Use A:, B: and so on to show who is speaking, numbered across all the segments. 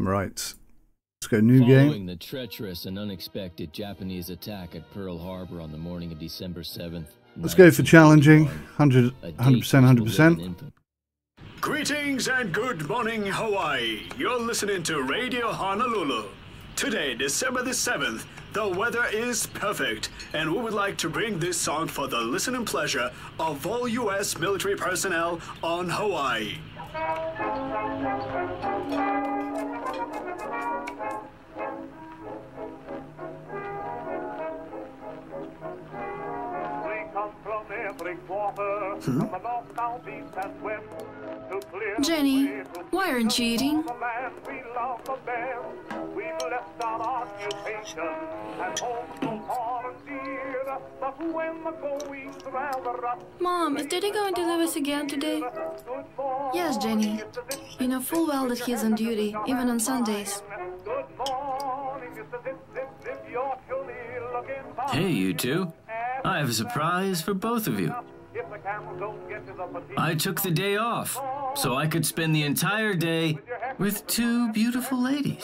A: Right. Let's go new
B: Following
A: game.
B: the treacherous and unexpected Japanese attack at Pearl Harbor on the morning of December 7th,
A: Let's go for challenging. 100%,
B: a date
A: 100%.
C: Greetings and good morning, Hawaii. You're listening to Radio Honolulu. Today, December the 7th, the weather is perfect, and we would like to bring this song for the listening pleasure of all U.S. military personnel on Hawaii.
D: Jenny, why aren't you eating? Mom, is Daddy going to leave us again today? Yes, Jenny. You know full well that he's on duty, even on Sundays.
E: Hey, you two. I have a surprise for both of you. I took the day off so I could spend the entire day with two beautiful ladies.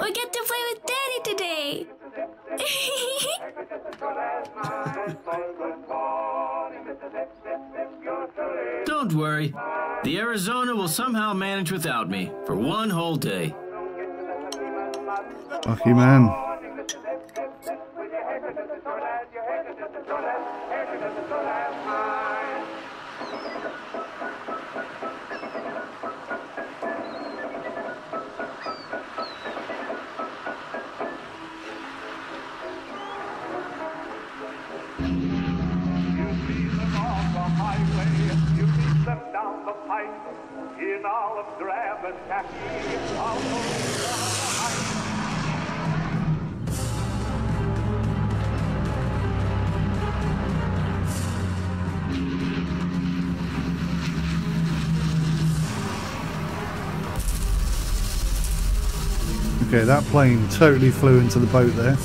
D: We get to play with Daddy today!
E: Don't worry. The Arizona will somehow manage without me for one whole day.
A: Lucky man. Okay, that plane totally flew into the boat there.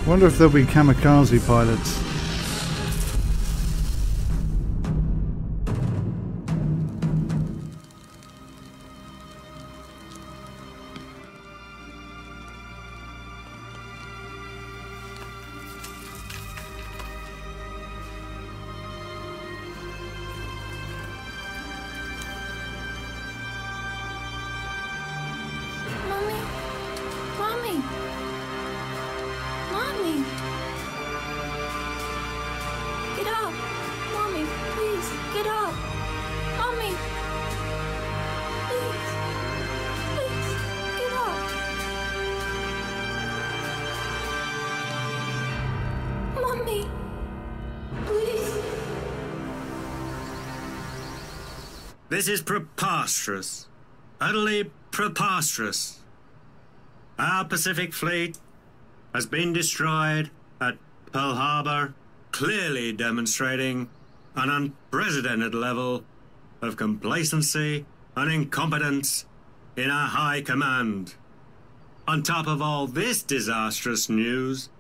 A: Wonder if there'll be kamikaze pilots.
F: This is preposterous. Utterly preposterous. Our Pacific Fleet has been destroyed at Pearl Harbor, clearly demonstrating an unprecedented level of complacency and incompetence in our high command. On top of all this disastrous news,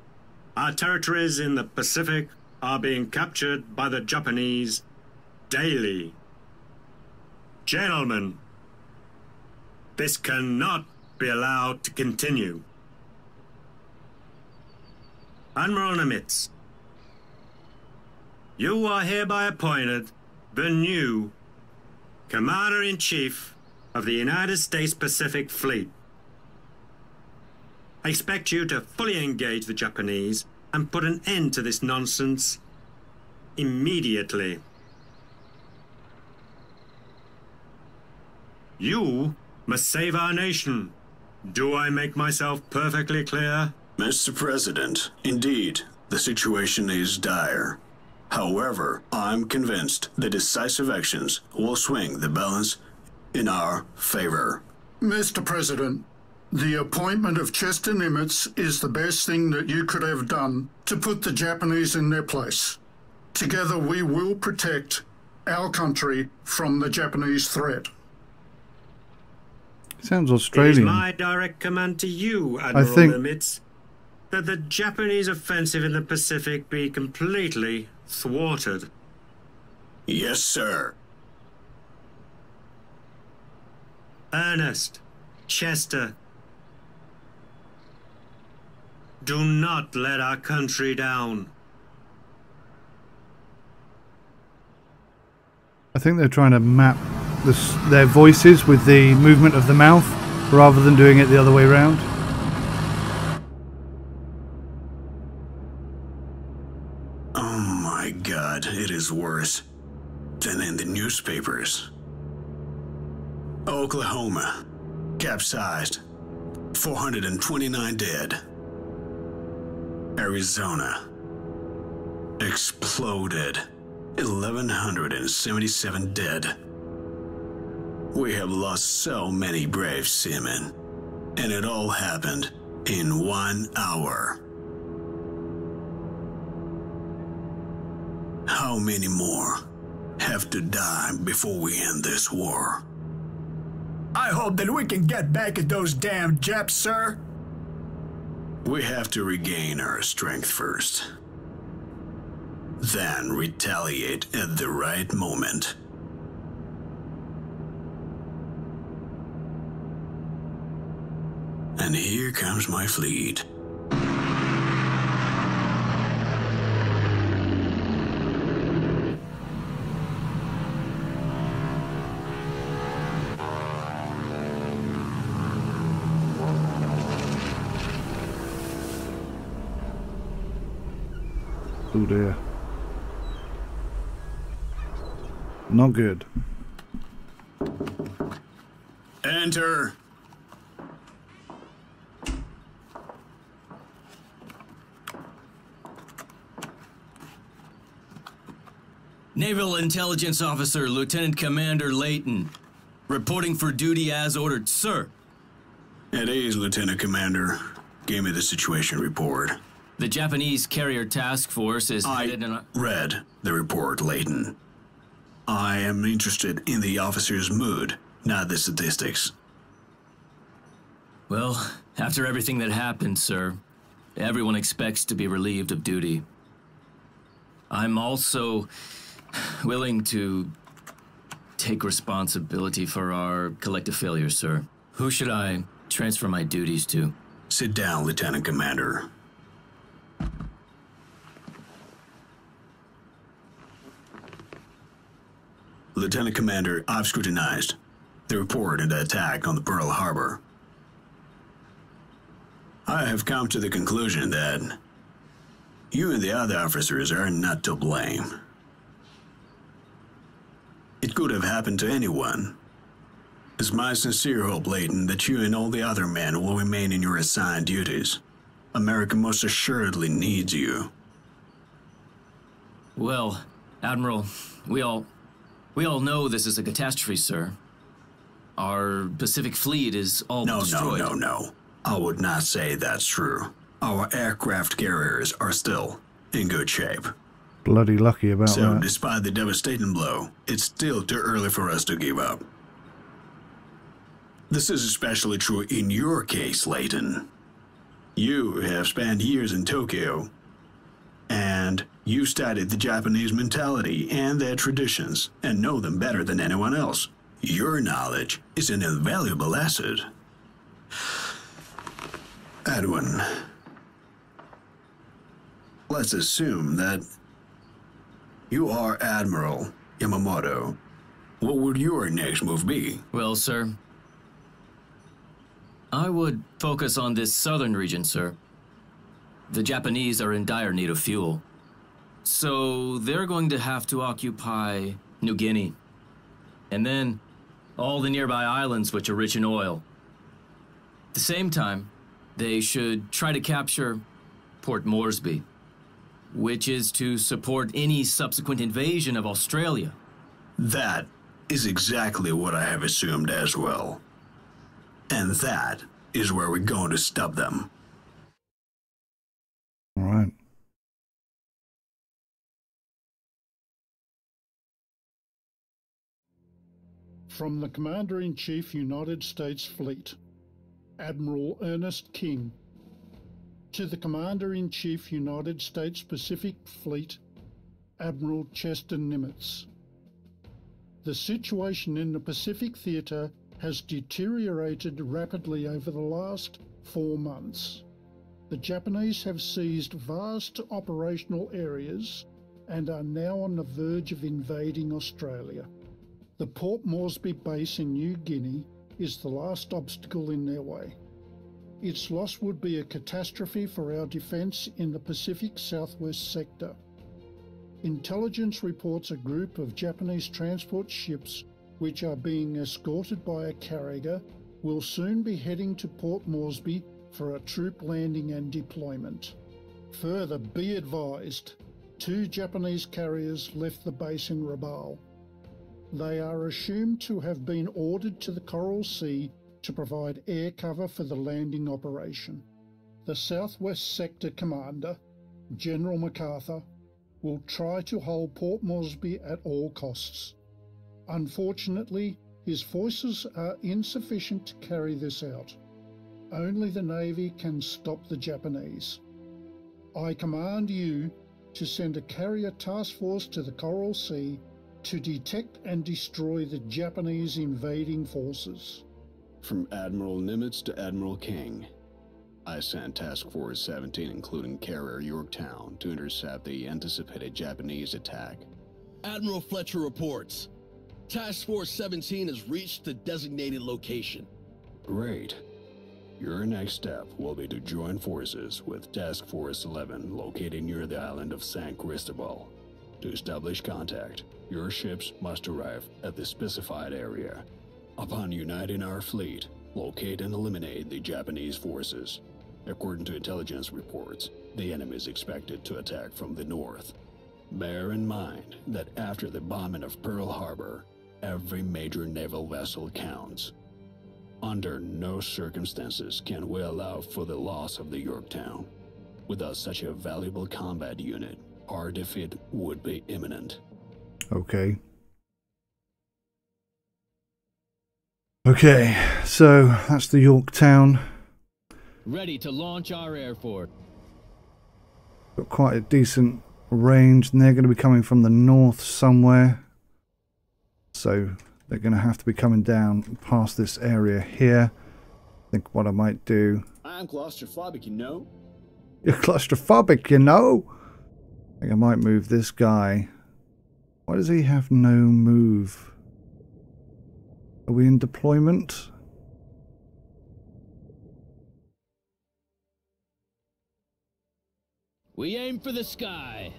F: our territories in the Pacific are being captured by the Japanese daily. Gentlemen, this cannot be allowed to continue. Admiral Nimitz, you are hereby appointed the new Commander-in-Chief of the United States Pacific Fleet. I expect you to fully engage the Japanese and put an end to this nonsense immediately. You must save our nation. Do I make myself perfectly clear?
C: Mr. President, indeed, the situation is dire. However, I'm convinced that decisive actions will swing the balance in our favor.
G: Mr. President, the appointment of Chester Nimitz is the best thing that you could have done to put the Japanese in their place. Together we will protect our country from the Japanese threat.
A: Sounds
F: It is
A: Australian.
F: my direct command to you, Admiral Nimitz, that the Japanese offensive in the Pacific be completely thwarted.
C: Yes, sir.
F: Ernest, Chester, do not let our country down.
A: I think they're trying to map their voices with the movement of the mouth rather than doing it the other way around.
C: Oh my God, it is worse than in the newspapers. Oklahoma, capsized, 429 dead. Arizona, exploded, 1,177 dead. We have lost so many brave seamen, and it all happened in 1 hour. How many more have to die before we end this war?
H: I hope that we can get back at those damn Japs, sir.
C: We have to regain our strength first. Then retaliate at the right moment. And here comes my fleet.
A: Oh dear. Not good.
C: Enter.
E: Naval Intelligence Officer Lieutenant Commander Layton, reporting for duty as ordered, sir.
C: At ease, Lieutenant Commander. Give me the situation report.
E: The Japanese carrier task force is headed in a...
C: Read the report, Layton. I am interested in the officer's mood, not the statistics.
E: Well, after everything that happened, sir, everyone expects to be relieved of duty. I'm also willing to take responsibility for our collective failures, sir. Who should I transfer my duties to?
C: Sit down, Lieutenant Commander. Lieutenant Commander, I've scrutinized the report and the attack on the Pearl Harbor. I have come to the conclusion that you and the other officers are not to blame. It could have happened to anyone. It's my sincere hope, Layton, that you and all the other men will remain in your assigned duties. America most assuredly needs you.
E: Well, Admiral, we all know this is a catastrophe, sir. Our Pacific Fleet is all destroyed.
C: No. I would not say that's true. Our aircraft carriers are still in good shape.
A: Bloody lucky about
C: So,
A: that.
C: despite the devastating blow, it's still too early for us to give up. This is especially true in your case, Layton. You have spent years in Tokyo, and you studied the Japanese mentality and their traditions, and know them better than anyone else. Your knowledge is an invaluable asset. Edwin, let's assume that you are Admiral Yamamoto. What would your next move be?
E: Well, sir, I would focus on this southern region, sir. The Japanese are in dire need of fuel. So they're going to have to occupy New Guinea. And then all the nearby islands which are rich in oil. At the same time, they should try to capture Port Moresby, which is to support any subsequent invasion of Australia.
C: That is exactly what I have assumed as well. And that is where we're going to stop them.
A: All right.
G: From the Commander-in-Chief, United States Fleet, Admiral Ernest King. To the Commander-in-Chief, United States Pacific Fleet, Admiral Chester Nimitz. The situation in the Pacific Theatre has deteriorated rapidly over the last 4 months. The Japanese have seized vast operational areas and are now on the verge of invading Australia. The Port Moresby base in New Guinea is the last obstacle in their way. Its loss would be a catastrophe for our defence in the Pacific Southwest sector. Intelligence reports a group of Japanese transport ships which are being escorted by a carrier will soon be heading to Port Moresby for a troop landing and deployment. Further, be advised, 2 Japanese carriers left the base in Rabaul. They are assumed to have been ordered to the Coral Sea to provide air cover for the landing operation. The Southwest Sector Commander, General MacArthur, will try to hold Port Moresby at all costs. Unfortunately, his forces are insufficient to carry this out. Only the Navy can stop the Japanese. I command you to send a carrier task force to the Coral Sea to detect and destroy the Japanese invading forces.
I: From Admiral Nimitz to Admiral King, I sent Task Force 17, including Carrier Yorktown, to intercept the anticipated Japanese attack.
J: Admiral Fletcher reports. Task Force 17 has reached the designated location.
I: Great. Your next step will be to join forces with Task Force 11, located near the island of San Cristobal. To establish contact, your ships must arrive at the specified area. Upon uniting our fleet, locate and eliminate the Japanese forces. According to intelligence reports, the enemy is expected to attack from the north. Bear in mind that after the bombing of Pearl Harbor, every major naval vessel counts. Under no circumstances can we allow for the loss of the Yorktown. Without such a valuable combat unit, our defeat would be imminent.
A: Okay. Okay, so that's the Yorktown.
B: Ready to launch our air force.
A: Got quite a decent range, and they're going to be coming from the north somewhere. So they're going to have to be coming down past this area here. I think what I might do...
J: I'm claustrophobic, you know.
A: You're claustrophobic, you know? I think I might move this guy. Why does he have no move? Are we in deployment?
B: We aim for the sky.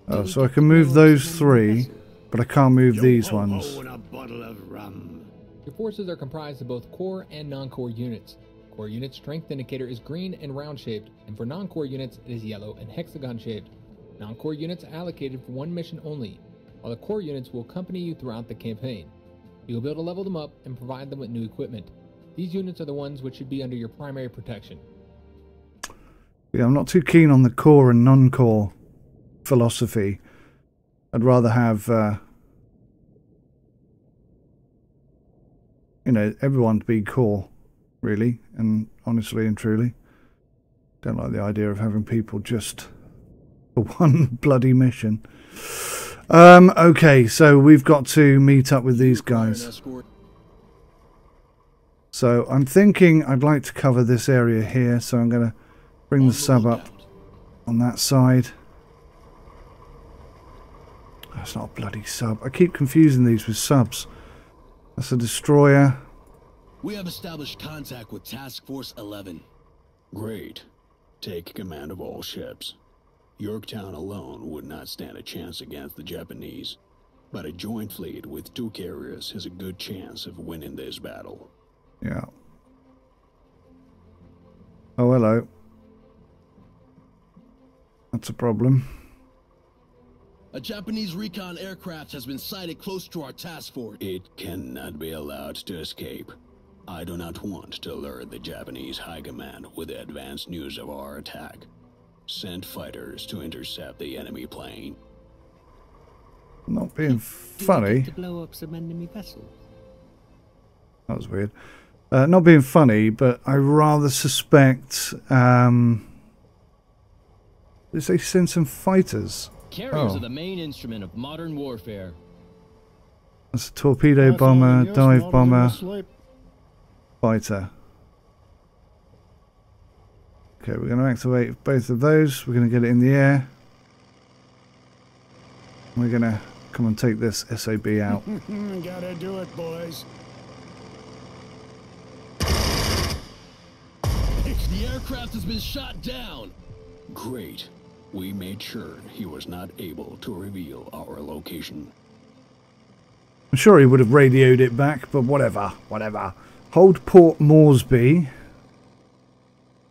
A: Oh, so I can move those 3, but I can't move these ones.
F: And a bottle of rum.
K: Your forces are comprised of both core and non-core units. Core unit strength indicator is green and round shaped, and for non-core units it is yellow and hexagon shaped. Non-core units are allocated for one mission only, while the core units will accompany you throughout the campaign. You will be able to level them up and provide them with new equipment. These units are the ones which should be under your primary protection.
A: Yeah, I'm not too keen on the core and non-core philosophy. I'd rather have, you know, everyone to be core, really, and honestly and truly. Don't like the idea of having people just for one bloody mission. Okay, so we've got to meet up with these guys. So I'm thinking I'd like to cover this area here, so I'm going to bring the sub up on that side. That's not a bloody sub. I keep confusing these with subs. That's a destroyer.
J: We have established contact with Task Force 11.
I: Great. Take command of all ships. Yorktown alone would not stand a chance against the Japanese, but a joint fleet with 2 carriers has a good chance of winning this battle.
A: Yeah. Oh, hello. That's a problem.
J: A Japanese recon aircraft has been sighted close to our task force.
I: It cannot be allowed to escape. I do not want to alert the Japanese High Command with the advance news of our attack. Send fighters to intercept the enemy plane.
A: Not being funny.
L: To blow up some enemy vessels?
A: That was weird. Not being funny, but I rather suspect. Did they send some fighters?
B: Carriers are the main instrument of modern warfare.
A: That's a torpedo bomber, dive bomber, fighter. Okay, we're going to activate both of those. We're going to get it in the air. We're going to come and take this SOB out.
F: Gotta do it, boys.
J: The aircraft has been shot down.
I: Great. We made sure he was not able to reveal our location.
A: I'm sure he would have radioed it back, but whatever. Hold Port Moresby.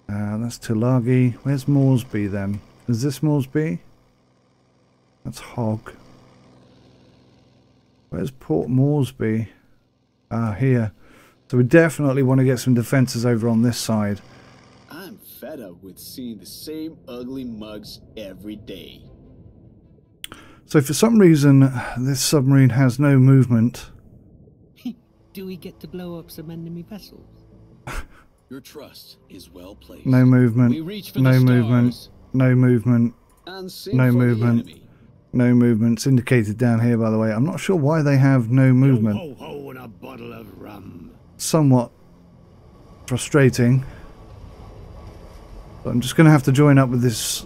A: That's Tulagi. Where's Moresby then? Is this Moresby? That's Hog. Where's Port Moresby? Here. So we definitely want to get some defences over on this side.
M: I'm fed up with seeing the same ugly mugs every day.
A: So for some reason, this submarine has no movement.
L: Do we get to blow up some enemy vessels?
J: Your trust is well placed.
A: No movement. No movement. No movement. No movement. No movement. It's indicated down here, by the way. I'm not sure why they have no movement.
F: Ho ho and a bottle of rum.
A: Somewhat frustrating. But I'm just going to have to join up with this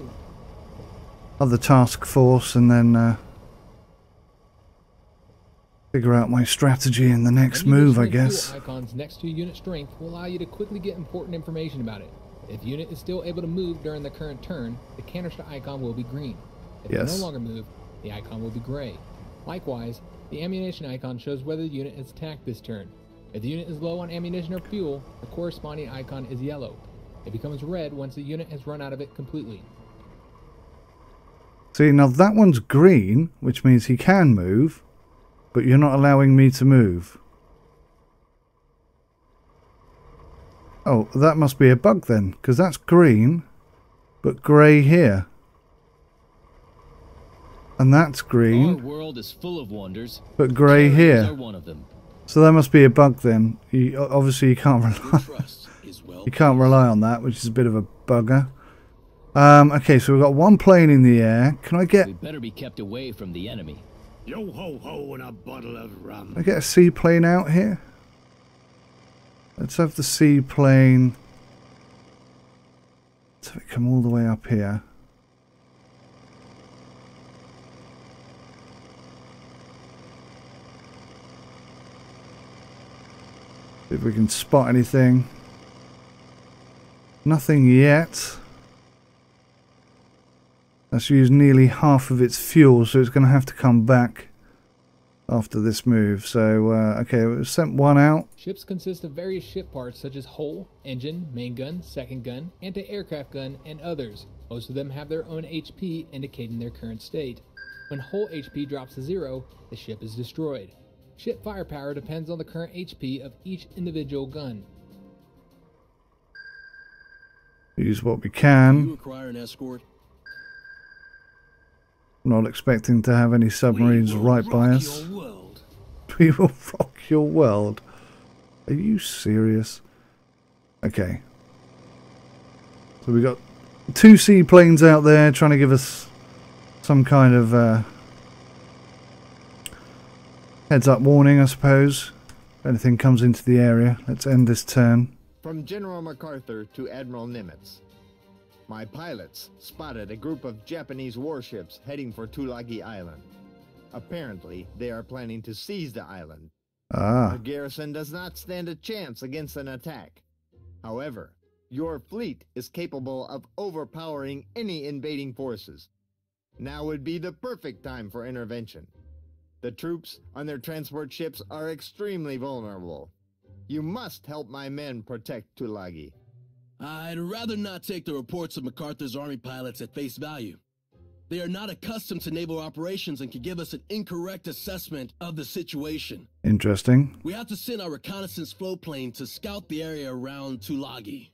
A: other task force and then figure out my strategy in the next move, I guess.
K: Icons next to unit strength will allow you to quickly get important information about it. If the unit is still able to move during the current turn, the canister icon will be green. If they no longer move, the icon will be gray. Likewise, the ammunition icon shows whether the unit is attacked this turn. If the unit is low on ammunition or fuel, the corresponding icon is yellow. It becomes red once the unit has run out of it completely.
A: See, now that one's green, which means he can move, but you're not allowing me to move. Oh, that must be a bug then, because that's green, but grey here. And that's green.
B: Our world is full of wonders,
A: but grey here.
B: Are one of them.
A: So that must be a bug then. Obviously you can't rely. You can't rely on that, which is a bit of a bugger. Okay, so we've got one plane in the air. Can I get?
B: We better be kept away from the enemy.
F: Yo ho ho and a bottle of rum.
A: Can I get a seaplane out here? Let's have the seaplane. Let's have it come all the way up here. See if we can spot anything. Nothing yet. That's used nearly half of its fuel, so it's going to have to come back after this move. So, okay, we've sent one out.
K: Ships consist of various ship parts such as hull, engine, main gun, second gun, anti-aircraft gun, and others. Most of them have their own HP indicating their current state. When hull HP drops to 0, the ship is destroyed. Ship firepower depends on the current HP of each individual gun.
A: Use what we can.
J: You require an escort?
A: I'm not expecting to have any submarines right by us. We will rock your world. Are you serious? Okay. So we got 2 seaplanes out there trying to give us some kind of heads up warning, I suppose. If anything comes into the area. Let's end this turn.
N: From General MacArthur to Admiral Nimitz. My pilots spotted a group of Japanese warships heading for Tulagi Island. Apparently, they are planning to seize the island. The garrison does not stand a chance against an attack. However, your fleet is capable of overpowering any invading forces. Now would be the perfect time for intervention. The troops on their transport ships are extremely vulnerable. You must help my men protect Tulagi.
J: I'd rather not take the reports of MacArthur's army pilots at face value. They are not accustomed to naval operations and can give us an incorrect assessment of the situation.
A: Interesting.
J: We have to send our reconnaissance float plane to scout the area around Tulagi.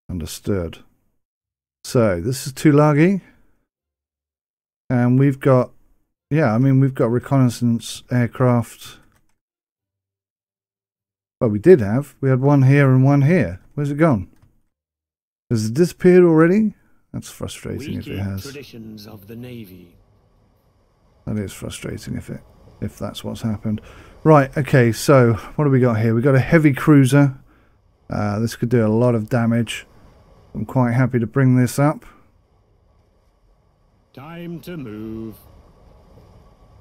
A: Understood. So, this is Tulagi. And we've got yeah, I mean, we've got reconnaissance aircraft. Well, we did have. We had one here and one here. Where's it gone? Has it disappeared already? That's frustrating if it has.
O: Traditions of the Navy.
A: That is frustrating if that's what's happened. Right, okay, so what do we got here? We got a heavy cruiser. This could do a lot of damage. I'm quite happy to bring this up.
O: Time to move.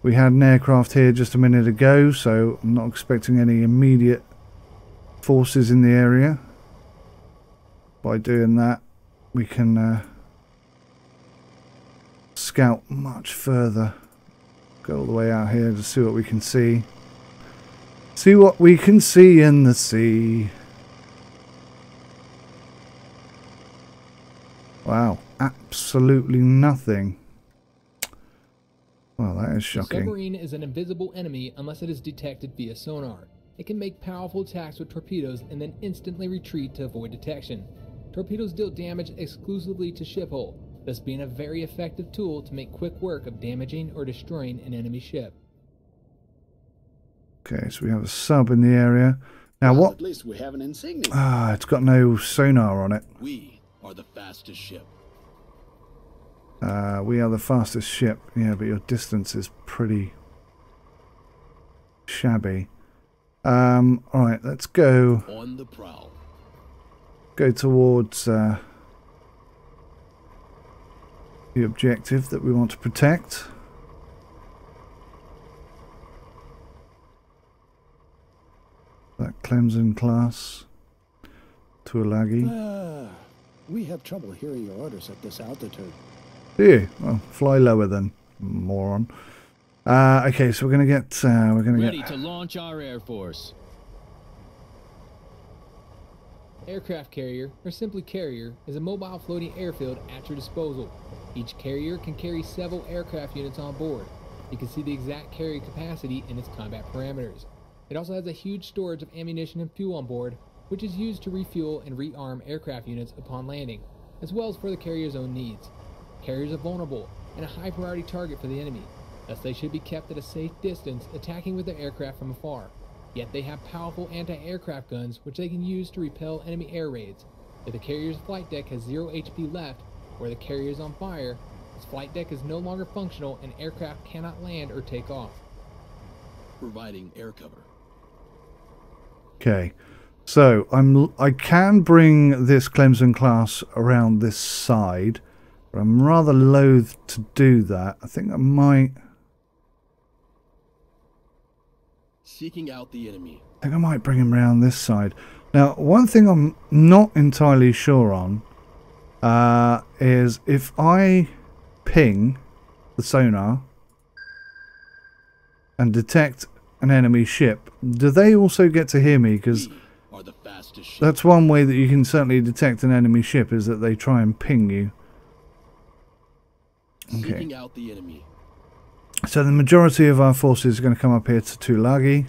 A: We had an aircraft here just a minute ago, so I'm not expecting any immediate forces in the area. By doing that, we can scout much further. Go all the way out here to see what we can see. See what we can see in the sea. Wow, absolutely nothing. Well, that is shocking.
K: The submarine is an invisible enemy unless it is detected via sonar. It can make powerful attacks with torpedoes and then instantly retreat to avoid detection. Torpedoes deal damage exclusively to ship hull, thus being a very effective tool to make quick work of damaging or destroying an enemy ship.
A: Okay, so we have a sub in the area. Now what?
M: At least we have an insignia.
A: Ah, it's got no sonar on it.
J: We are the fastest ship.
A: We are the fastest ship. Yeah, but your distance is pretty shabby. Alright, let's go.
J: On the prowl.
A: Go towards the objective that we want to protect. That Clemson class. Tuolagi.
P: We have trouble hearing your orders at this altitude.
A: Do you? Well, fly lower then, moron. Okay, so we're gonna get
B: ready to launch our Air Force.
K: Aircraft carrier, or simply carrier, is a mobile floating airfield at your disposal. Each carrier can carry several aircraft units on board. You can see the exact carry capacity in its combat parameters. It also has a huge storage of ammunition and fuel on board, which is used to refuel and rearm aircraft units upon landing, as well as for the carrier's own needs. Carriers are vulnerable and a high priority target for the enemy, thus they should be kept at a safe distance, attacking with their aircraft from afar. Yet they have powerful anti-aircraft guns which they can use to repel enemy air raids. If the carrier's flight deck has 0 HP left, or the carrier is on fire, its flight deck is no longer functional and aircraft cannot land or take off.
J: Providing air cover.
A: Okay, so I can bring this Clemson class around this side, but I'm rather loath to do that. I think I might.
J: Seeking out the enemy.
A: I think I might bring him around this side. Now, one thing I'm not entirely sure on is if I ping the sonar and detect an enemy ship, do they also get to hear me? Because that's one way that you can certainly detect an enemy ship, is that they try and ping you. Okay.
J: Seeking out the enemy.
A: So the majority of our forces are going to come up here to Tulagi.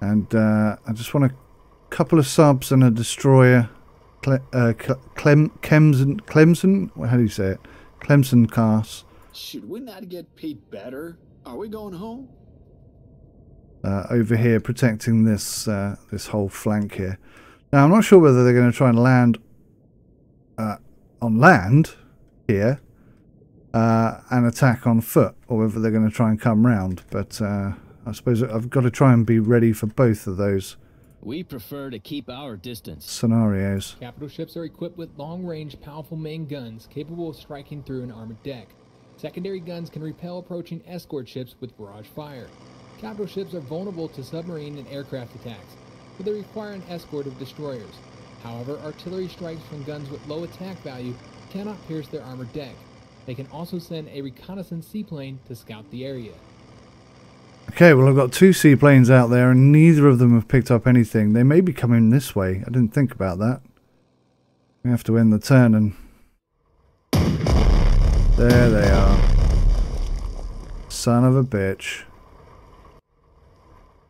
A: And I just want a couple of subs and a destroyer. Clemson? How do you say it? Clemson class.
M: Should we not get paid better? Are we going home?
A: Over here protecting this this whole flank here. Now I'm not sure whether they're going to try and land on land here and attack on foot, or whether they're going to try and come round, but I suppose I've got to try and be ready for both of those.
B: We prefer to keep our distance.
A: Scenarios.
K: Capital ships are equipped with long-range, powerful main guns capable of striking through an armored deck. Secondary guns can repel approaching escort ships with barrage fire. Capital ships are vulnerable to submarine and aircraft attacks, but they require an escort of destroyers. However, artillery strikes from guns with low attack value cannot pierce their armored deck. They can also send a reconnaissance seaplane to scout the area.
A: Okay, well I've got 2 seaplanes out there and neither of them have picked up anything. They may be coming this way. I didn't think about that. We have to end the turn and... there they are. Son of a bitch.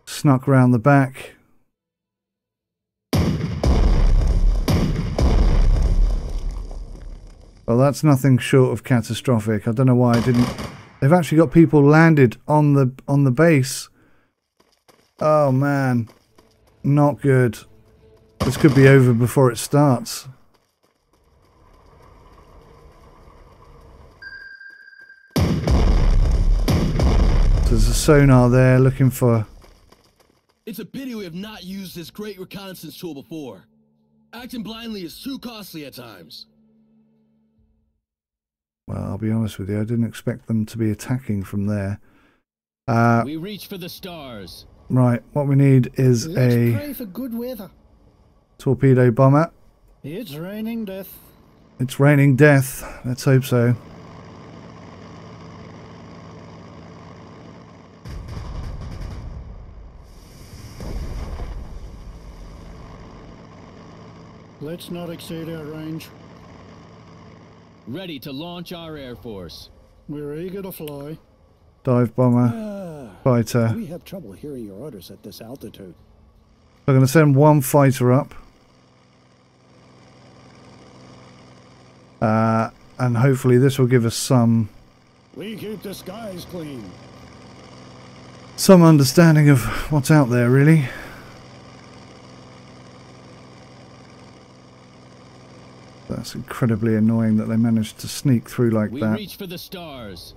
A: Snuck round the back. Well, that's nothing short of catastrophic. I don't know why I didn't... They've actually got people landed on the base. Oh, man. Not good. This could be over before it starts. There's a sonar there looking for...
J: It's a pity we have not used this great reconnaissance tool before. Acting blindly is too costly at times.
A: Well, I'll be honest with you, I didn't expect them to be attacking from there.
B: We reach for the stars.
A: Right, what we need is
P: Let's
A: a
P: pray for good weather.
A: torpedo bomber.
P: It's raining death.
A: It's raining death. Let's hope so.
G: Let's not exceed our range.
B: Ready to launch our Air Force.
G: We're eager to fly.
A: Dive bomber, fighter.
P: We have trouble hearing your orders at this altitude.
A: I'm going to send one fighter up. And hopefully this will give us some
P: We keep the skies clean.
A: understanding of what's out there, really. That's incredibly annoying that they managed to sneak through like
B: We
A: that.
B: reach for the stars.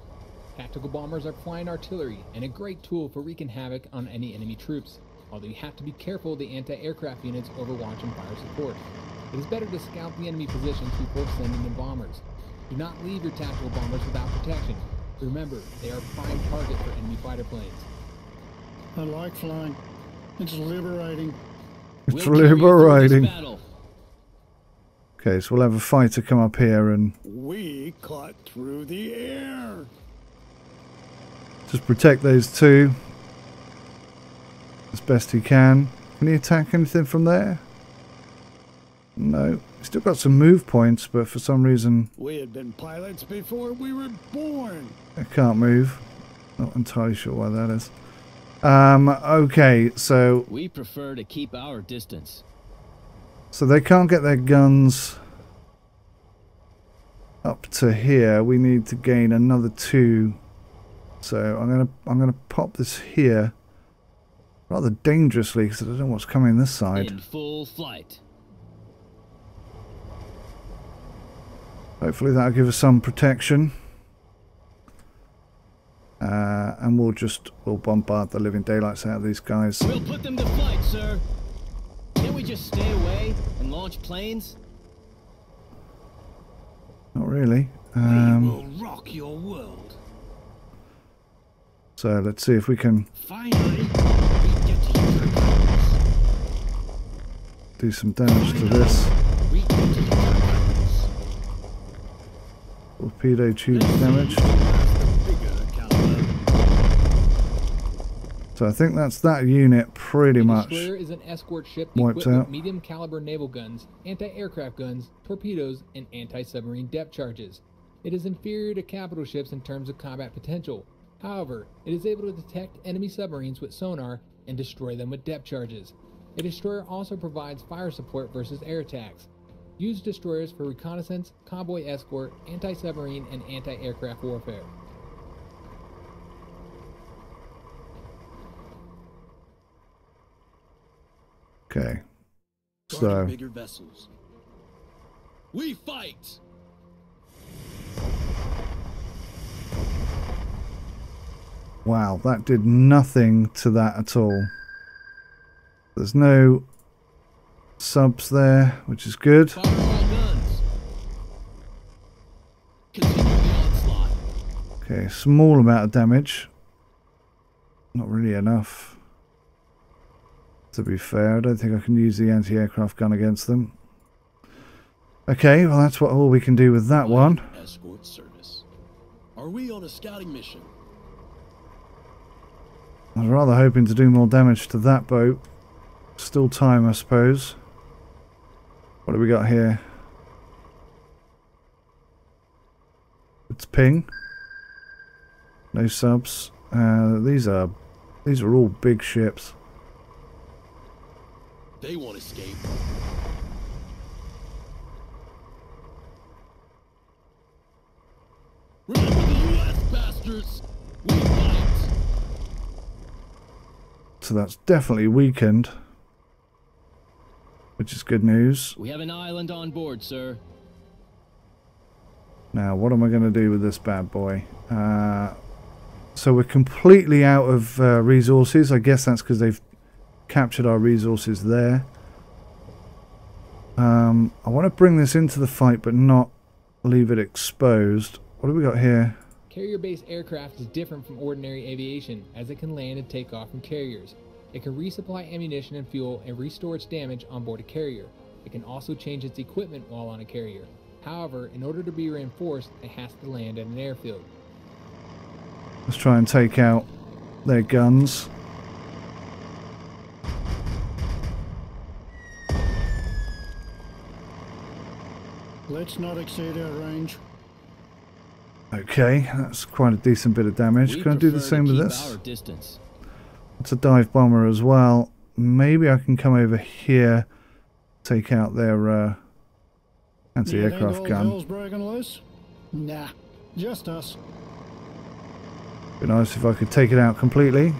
K: Tactical bombers are flying artillery and a great tool for wreaking havoc on any enemy troops, although you have to be careful of the anti-aircraft units overwatch and fire support. It is better to scout the enemy positions before sending in bombers. Do not leave your tactical bombers without protection. Remember, they are a prime target for enemy fighter planes.
G: I like flying. It's liberating.
A: It's liberating. Okay, so we'll have a fighter come up here and
P: We cut through the air.
A: just protect those two as best he can. Can he attack anything from there? No. He's still got some move points, but for some reason
P: We had been pilots before we were born.
A: I can't move. Not entirely sure why that is. Okay, so
B: We prefer to keep our distance.
A: so they can't get their guns up to here. We need to gain another 2. So I'm gonna pop this here rather dangerously because I don't know what's coming this side.
B: In full flight.
A: Hopefully that'll give us some protection. And we'll bombard the living daylights out of these guys.
B: We'll put them to flight, sir. Can't we just stay away and launch planes?
A: Not really.
J: We will rock your world.
A: So let's see if we can
J: Finally, we get to use our guns.
A: do some damage to this.
J: We get to use our guns.
A: Torpedo tubes damaged. So I think that's that unit pretty much
K: Destroyer is an escort ship
A: wiped
K: equipped
A: out.
K: with medium caliber naval guns, anti-aircraft guns, torpedoes, and anti-submarine depth charges. It is inferior to capital ships in terms of combat potential. However, it is able to detect enemy submarines with sonar and destroy them with depth charges. A destroyer also provides fire support versus air attacks. Use destroyers for reconnaissance, convoy escort, anti-submarine, and anti-aircraft warfare.
A: Okay.
J: Guarding
A: So
J: bigger vessels. We fight.
A: wow, that did nothing to that at all. There's no subs there, which is good.
J: Fire all guns. Continue the onslaught.
A: Okay, small amount of damage. Not really enough. To be fair, I don't think I can use the anti-aircraft gun against them. Okay, well that's all we can do with that one.
J: Escort service. Are we on a scouting mission?
A: I was rather hoping to do more damage to that boat. Still time, I suppose. What do we got here? It's ping. No subs. These are all big ships.
J: They won't escape. Preposterous. We fight.
A: So that's definitely weakened, which is good news.
B: We have an island on board, sir.
A: Now, what am I going to do with this bad boy? So we're completely out of resources. I guess that's because they've captured our resources there. I want to bring this into the fight, but not leave it exposed. What do we got here?
K: Carrier-based aircraft is different from ordinary aviation, as it can land and take off from carriers. It can resupply ammunition and fuel and restore its damage on board a carrier. It can also change its equipment while on a carrier. However, in order to be reinforced, it has to land at an airfield.
A: Let's try and take out their guns.
G: Let's not exceed our range.
A: Okay, that's quite a decent bit of damage. Can I do the same with this?
B: Our distance.
A: It's a dive bomber as well. Maybe I can come over here, take out their anti-aircraft gun.
G: Hell's breaking loose? Nah, just us.
A: Be nice if I could take it out completely.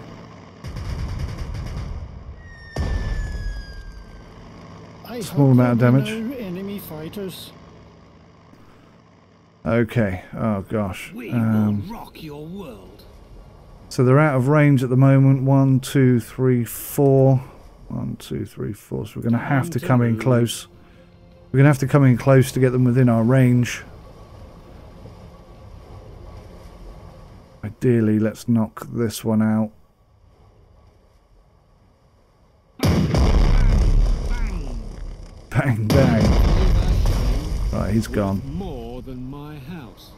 A: Small amount of damage.
G: Enemy fighters.
A: Okay. Oh gosh.
J: We will rock your world.
A: So they're out of range at the moment. 1, 2, 3, 4. 1, 2, 3, 4. So we're going to have to come in close. We're going to have to come in close to get them within our range. Ideally, let's knock this one out. Bang, bang. Right, he's gone.
O: More than my house.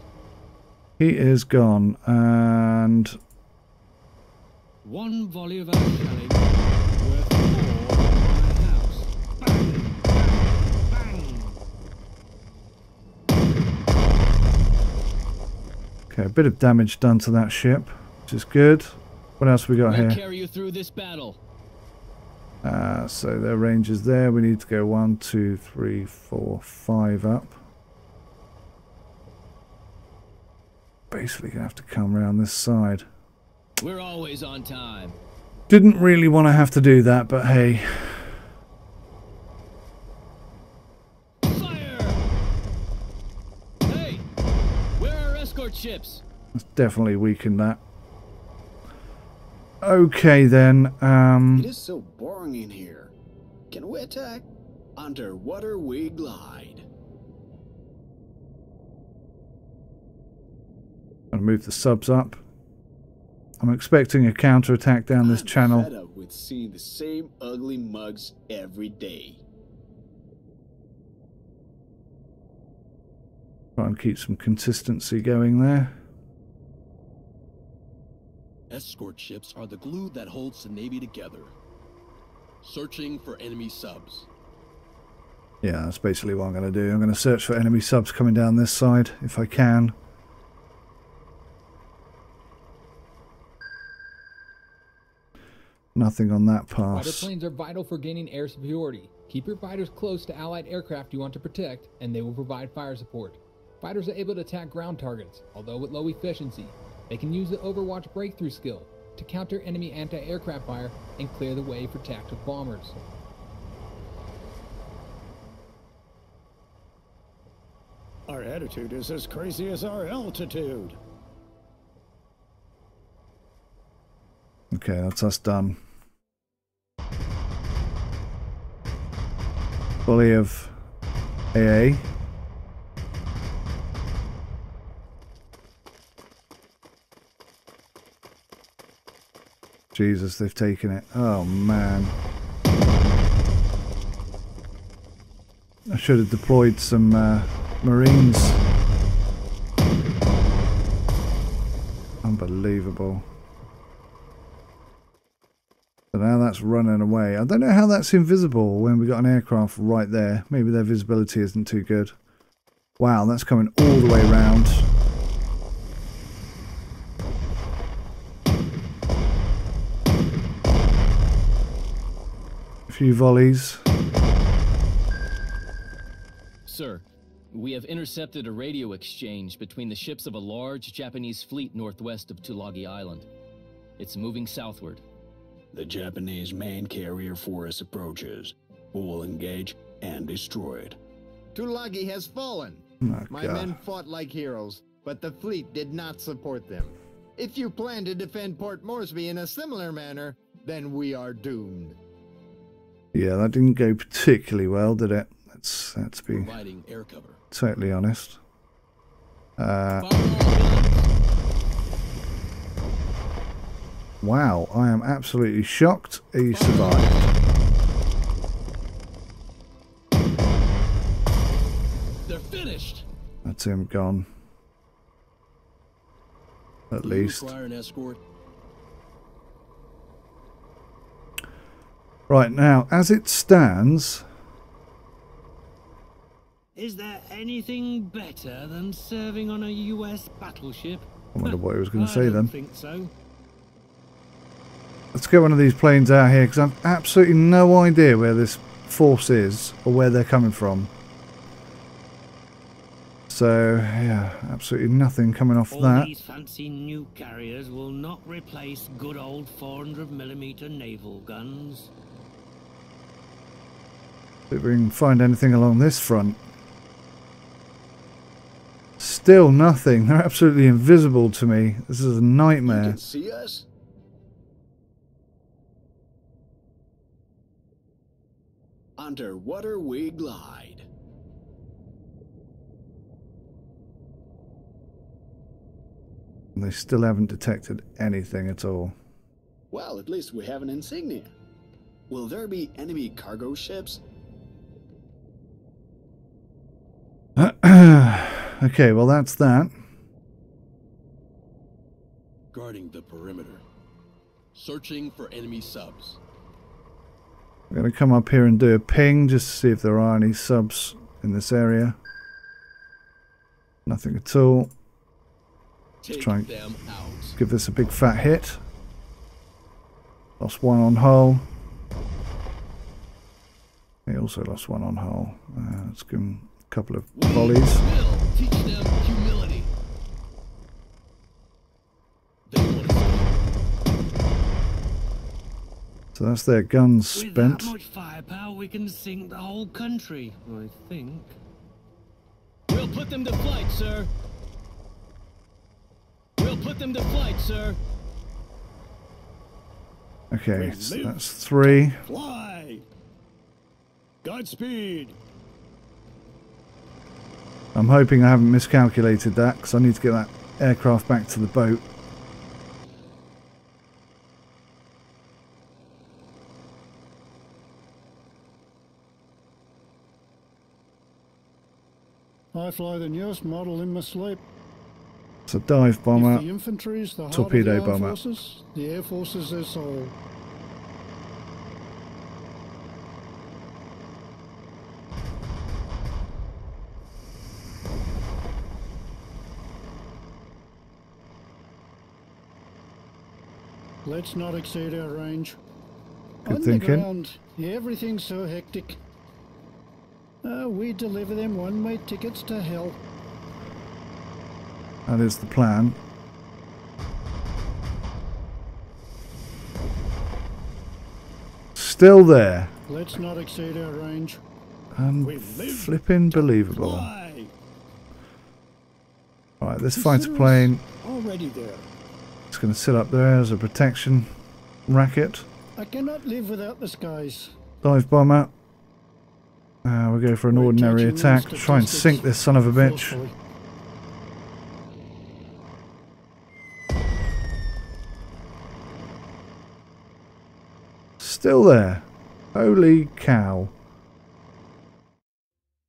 A: He is gone, and
O: one volley of our shelling worth more than my house. Bang, bang, bang.
A: okay, a bit of damage done to that ship, which is good. What else we got
B: We'll
A: here?
B: carry you through this battle.
A: So their range is there. We need to go 1, 2, 3, 4, 5 up. Basically gonna have to come around this side.
B: We're always on time.
A: Didn't really want to have to do that, but hey.
B: Fire! Hey, where are our escort ships?
A: Let's definitely weaken that. Okay then.
M: It is so boring in here. Can we attack? Underwater we glide.
A: I'll move the subs up. I'm expecting a counterattack down this channel.
M: Fed up with seeing the same ugly mugs every day.
A: Try and keep some consistency going there.
J: Escort ships are the glue that holds the Navy together. Searching for enemy subs.
A: Yeah, that's basically what I'm going to do. I'm going to search for enemy subs coming down this side, if I can. Nothing on that
K: Fighter
A: pass.
K: planes are vital for gaining air superiority. Keep your fighters close to allied aircraft you want to protect, and they will provide fire support. Fighters are able to attack ground targets, although with low efficiency. They can use the Overwatch breakthrough skill to counter enemy anti-aircraft fire and clear the way for tactical bombers.
P: Our attitude is as crazy as our altitude.
A: Okay, that's us done. Volley of AA. Jesus, they've taken it. Oh, man. I should have deployed some Marines. Unbelievable. So now that's running away. I don't know how that's invisible when we got an aircraft right there. Maybe their visibility isn't too good. Wow, that's coming all the way around. A few volleys.
B: Sir, We have intercepted a radio exchange between the ships of a large Japanese fleet northwest of Tulagi Island. It's moving southward.
I: The Japanese main carrier force approaches. We will engage and destroy it.
N: Tulagi has fallen.
A: Oh,
N: My men fought like heroes, but the fleet did not support them. If you plan to defend Port Moresby in a similar manner, then we are doomed.
A: Yeah, that didn't go particularly well, did it? Let's be
J: Providing air cover.
A: totally honest. Wow, I am absolutely shocked he survived.
J: They're finished.
A: That's him gone. At
J: Do you
A: least.
J: require an escort?
A: Right, now, as it stands...
L: Is there anything better than serving on a US battleship?
A: I wonder what he was going to say then.
L: I don't think so.
A: Let's get one of these planes out here, because I've absolutely no idea where this force is, or where they're coming from. So, yeah, absolutely nothing coming off
L: All
A: that.
L: these fancy new carriers will not replace good old 400mm naval guns.
A: See if we can find anything along this front. Still nothing. They're absolutely invisible to me. This is a nightmare.
I: You can see us? Underwater we glide.
A: They still haven't detected anything at all.
I: Well, at least we have an insignia. Will there be enemy cargo ships?
A: Okay, well that's that.
J: Guarding the perimeter. Searching for enemy subs.
A: I'm going to come up here and do a ping just to see if there are any subs in this area. Nothing at all. Let's try and give this a big fat hit. Lost one on hull. He also lost one on hull. Let's give him a couple of volleys.
J: Will teach them humility.
A: So that's their guns
L: With
A: spent.
L: that much firepower, we can sink the whole country, I think.
B: We'll put them to flight, sir. We'll put them to flight, sir.
A: Okay, so that's 3.
P: Fly! Godspeed!
A: I'm hoping I haven't miscalculated that, because I need to get that aircraft back to the boat.
G: I fly the newest model in my sleep.
A: It's a dive bomber,
G: If the infantry is the heart
A: torpedo
G: of the armed
A: bomber.
G: forces, the air force is their soul. Let's not exceed our range.
A: Good
G: On
A: thinking.
G: the ground, everything's so hectic. We deliver them one-way tickets to hell.
A: That is the plan. Still there.
G: Let's not exceed our range.
A: Flipping believable. Right, this fighter plane
P: Already there.
A: is going to sit up there as a protection racket.
G: I cannot live without the skies.
A: Dive bomber. We'll go for an ordinary attack. Try and sink this son of a bitch.
G: Forcefully.
A: Still there. Holy cow.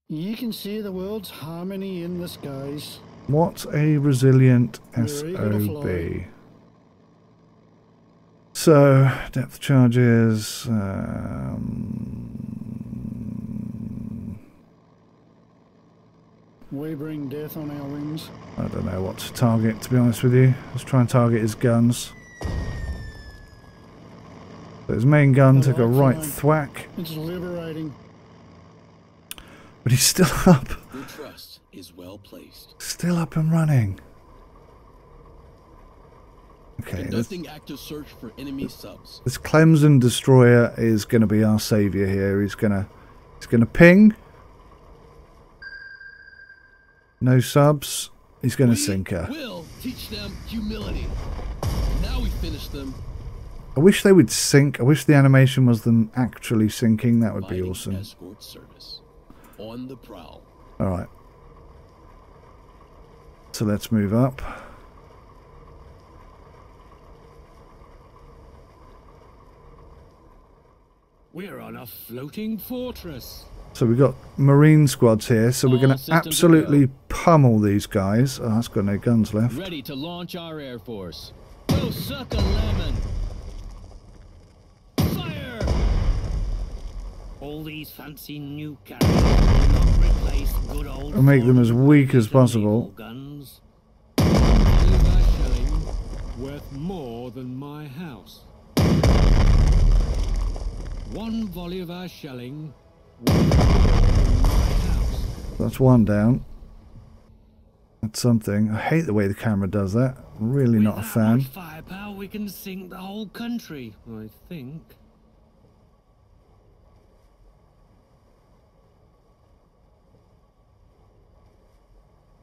G: You can see the world's harmony in the skies.
A: What a resilient
G: We're eager to
A: SOB.
G: fly.
A: So, depth charges.
G: We bring death on our wings.
A: I don't know what to target, to be honest with you. Let's try and target his guns. So his main gun took a right thwack.
G: It's liberating.
A: But he's still up.
J: Your trust is well placed.
A: Still up and running. Okay.
J: Conducting active search for enemy subs.
A: This Clemson destroyer is going to be our savior here. He's going to ping. No subs. He's going to sink her.
J: We'll teach them humility. Now we finish them.
A: I wish they would sink. I wish the animation was them actually sinking. That would be awesome.
J: Escort service. On the prowl.
A: All right. So let's move up.
L: We're on a floating fortress.
A: So we've got Marine squads here, so we're going to absolutely pummel these guys. Oh, that's got no guns left.
B: Ready to launch our Air Force. Go suck a lemon. Fire!
L: All these fancy new carriers will not replace good old
A: I'll make them as weak as possible.
L: guns.
O: Worth more than my house. One volley of our shelling.
A: That's one down. That's something. I hate the way the camera does that. Really not a fan.
L: With firepower, we can sink the whole country, I think.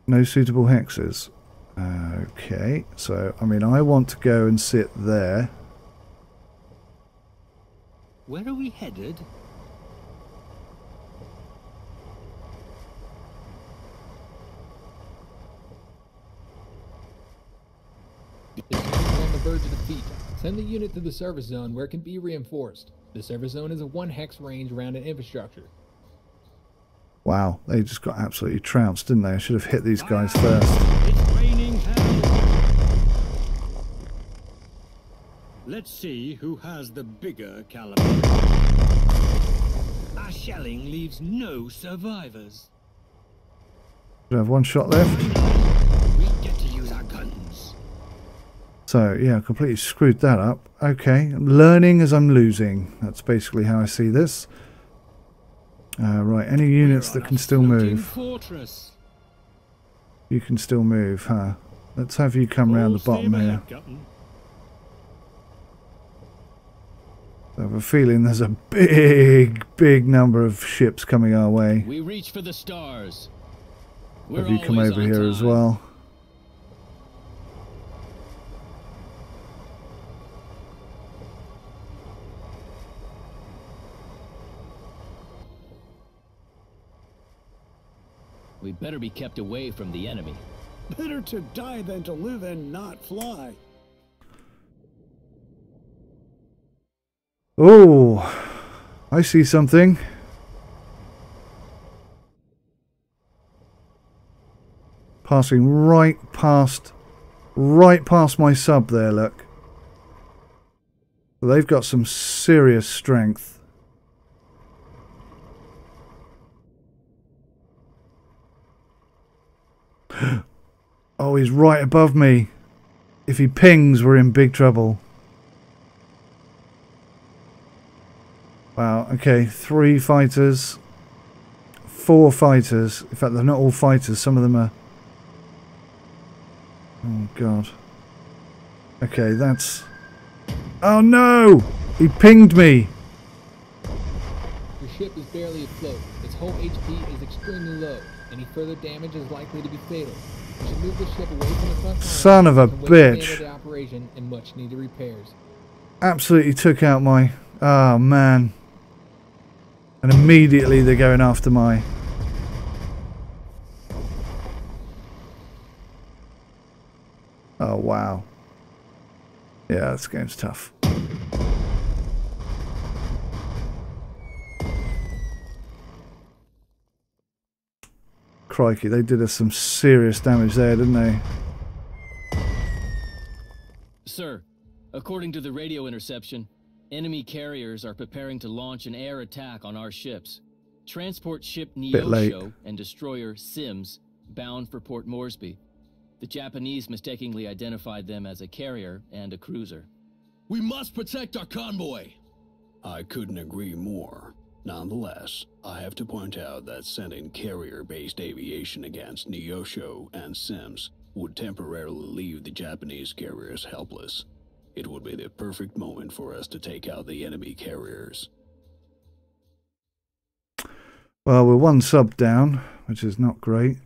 A: No suitable hexes. Okay, so I mean I want to go and sit there.
L: Where are we headed?
K: This unit is on the verge of defeat. Send the unit to the service zone where it can be reinforced. The service zone is a 1 hex range around an infrastructure.
A: Wow, they just got absolutely trounced, didn't they? I should have hit these guys first.
L: It's raining hell.
O: Let's see who has the bigger caliber.
L: Our shelling leaves no survivors.
A: We have 1 shot left.
L: We get to use our guns.
A: So yeah, I completely screwed that up. Okay, I'm learning as I'm losing. That's basically how I see this. Right, any units that can still move.
O: Fortress.
A: You can still move, huh? Let's have you come round the bottom here. I have a feeling there's a big number of ships coming our way.
B: We reach for the stars.
A: Have you come over here as well?
B: We better be kept away from the enemy.
P: Better to die than to live and not fly.
A: Oh, I see something. Passing right past my sub there, look. They've got some serious strength. Oh, he's right above me. If he pings, we're in big trouble. Wow, okay, 3 fighters, 4 fighters. In fact, they're not all fighters, some of them are... Oh, God. Okay, that's... Oh, no! He pinged me!
K: Your ship is barely afloat. Its whole HP is extremely low. Any further damage is likely to be fatal. You should move the ship away from the front line.
A: Son of a bitch!
K: The operation and much needed repairs.
A: Absolutely took out my... Oh, man. And immediately they're going after my... Oh, wow. Yeah, this game's tough. Crikey, they did us some serious damage there, didn't they?
B: Sir, according to the radio interception, enemy carriers are preparing to launch an air attack on our ships. Transport ship Neosho and destroyer Sims bound for Port Moresby. The Japanese mistakenly identified them as a carrier and a cruiser.
J: We must protect our convoy.
I: I couldn't agree more. Nonetheless, I have to point out that sending carrier-based aviation against Neosho and Sims would temporarily leave the Japanese carriers helpless. It would be the perfect moment for us to take out the enemy carriers.
A: Well, we're one sub down, which is not great.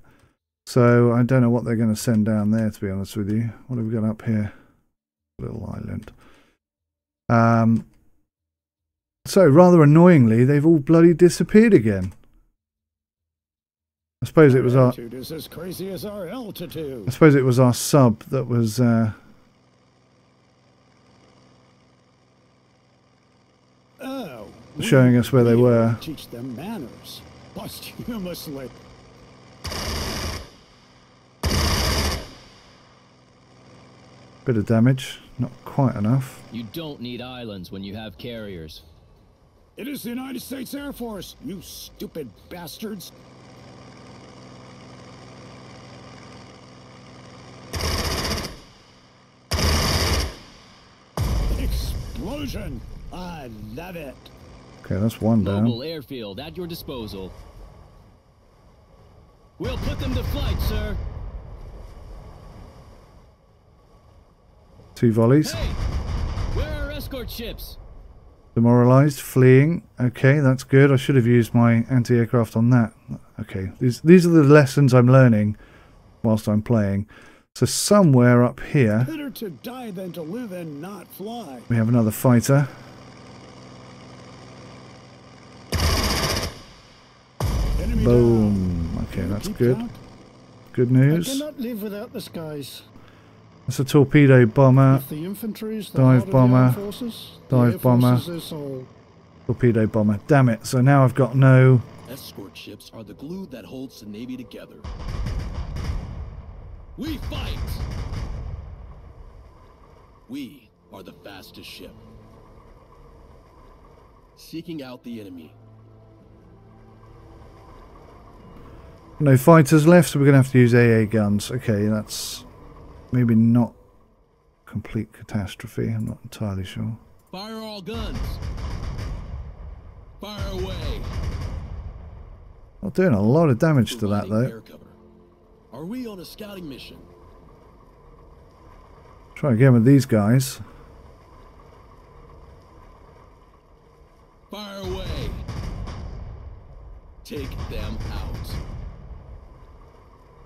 A: So I don't know what they're going to send down there, to be honest with you. What have we got up here? Little island. So rather annoyingly, they've all bloody disappeared again. I suppose it was our
P: attitude is as crazy as our altitude.
A: I suppose it was our sub that was showing us where they were.
P: Teach them manners. Posthumously.
A: Bit of damage, not quite enough.
B: You don't need islands when you have carriers.
P: It is the United States Air Force, you stupid bastards. Explosion! I love it.
A: Okay, that's one down.
B: Mobile airfield at your disposal. We'll put them to flight, sir.
A: 2 volleys.
B: Hey, where are escort ships?
A: Demoralized, fleeing. Okay, that's good. I should have used my anti-aircraft on that. Okay, these are the lessons I'm learning whilst I'm playing. So somewhere up here,
P: Better to die than to live and not fly.
A: we have another fighter.
P: Enemy
A: Boom.
P: down.
A: Okay, that's
P: Keep
A: good.
P: count.
A: Good
P: I
A: news.
P: cannot live without the skies.
A: That's a torpedo bomber.
P: If the infantry is the
A: Dive
P: heart of the
A: bomber,
P: armed forces, the
A: dive
P: Air Force
A: bomber.
P: is their soul.
A: Torpedo bomber. Damn it. So now I've got no...
J: Escort ships are the glue that holds the Navy together. We fight! We are the fastest ship. Seeking out the enemy.
A: No fighters left, so we're going to have to use AA guns. Okay, that's maybe not complete catastrophe. I'm not entirely sure.
J: Fire all guns. Fire away.
A: Not doing a lot of damage to that, though.
J: Air cover. Are we on a scouting mission?
A: Try again with these guys.
J: Fire away. Take them out.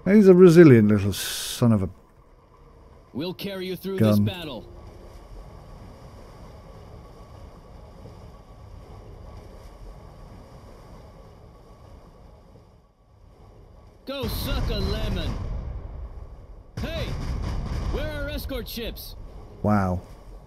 A: He's a resilient little son of a...
B: We'll carry you through
A: gun.
B: this battle. Go suck a lemon. Hey, where are escort ships?
A: Wow.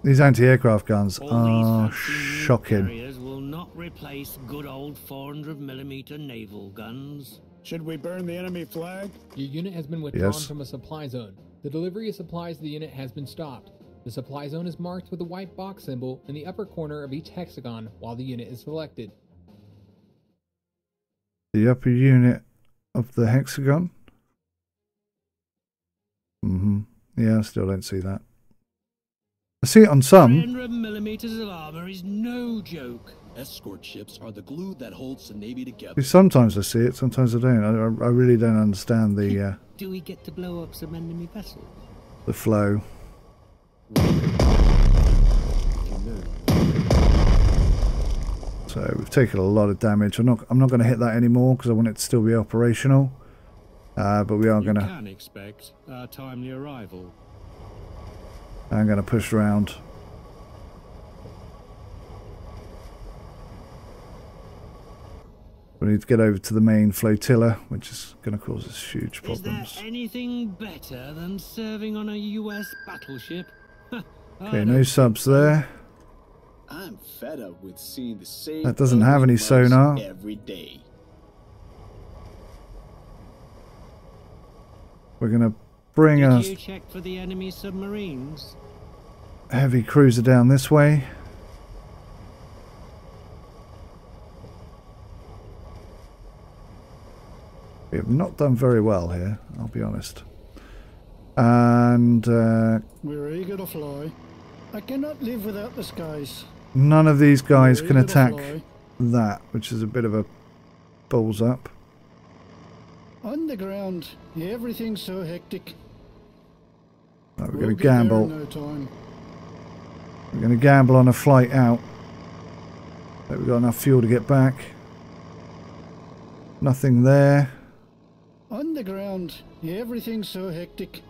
A: These anti-aircraft guns
L: All
A: are
L: these fancy new
A: shocking.
L: carriers will not replace good old 400mm naval guns.
P: Should we burn the enemy flag?
K: Your unit has been withdrawn
A: Yes.
K: from a supply zone. The delivery of supplies to the unit has been stopped. The supply zone is marked with a white box symbol in the upper corner of each hexagon while the unit is selected.
A: The upper unit of the hexagon. Yeah, I still don't see that. I see it on some.
L: 300mm of armor is no joke.
J: Escort ships are the glue that holds the Navy together.
A: Sometimes I see it, sometimes I don't. I really don't understand the
L: Do we get to blow up some enemy vessels?
A: flow. So we've taken a lot of damage. I'm not going to hit that anymore because I want it to still be operational. But we are going
L: You
A: to.
L: can expect our timely arrival.
A: I'm going to push around. We need to get over to the main flotilla, which is going to cause us huge problems.
L: Is there anything better than serving on a US battleship?
A: Okay, no subs there.
M: I'm fed up with seeing the same.
A: That doesn't have any sonar.
M: Every day.
A: We're going to bring
L: Did
A: a
L: you check for the enemy submarines?
A: heavy cruiser down this way. We have not done very well here, I'll be honest. And
P: We're eager to fly. I cannot live without the skies.
A: none of these guys can
P: We're eager to
A: attack
P: fly.
A: that, which is a bit of a balls up.
G: Underground, everything's so hectic.
A: Right, we're
G: We'll
A: going to
G: get there in
A: gamble.
G: no time.
A: We're going to gamble on a flight out. But we've got enough fuel to get back. Nothing there.
G: Underground, everything's so hectic.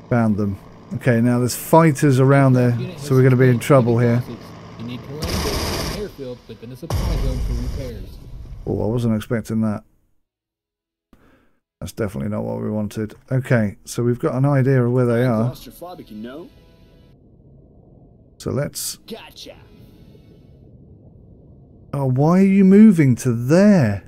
A: Found them. Okay, now there's fighters around there, so we're going to be in trouble here.
K: You need to land it in an airfield within a supply zone for repairs.
A: Oh, I wasn't expecting that. That's definitely not what we wanted. Okay, so we've got an idea of where they are.
M: Claustrophobic, you know?
A: So let's...
M: Gotcha.
A: Oh, why are you moving to there?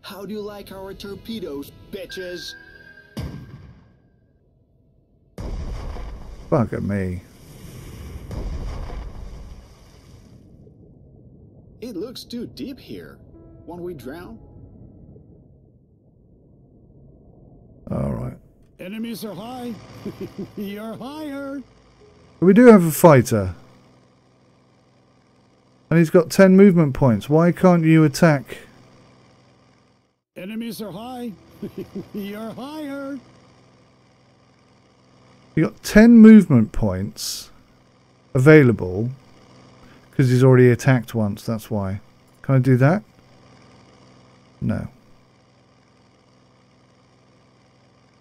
M: How do you like our torpedoes, bitches?
A: Bugger me.
M: It looks too deep here. Won't we drown?
A: Alright.
P: Enemies are high. We are higher.
A: We do have a fighter. And he's got 10 movement points. Why can't you attack?
P: Enemies are high. We are higher.
A: You got 10 movement points available because he's already attacked once. That's why. Can I do that? No.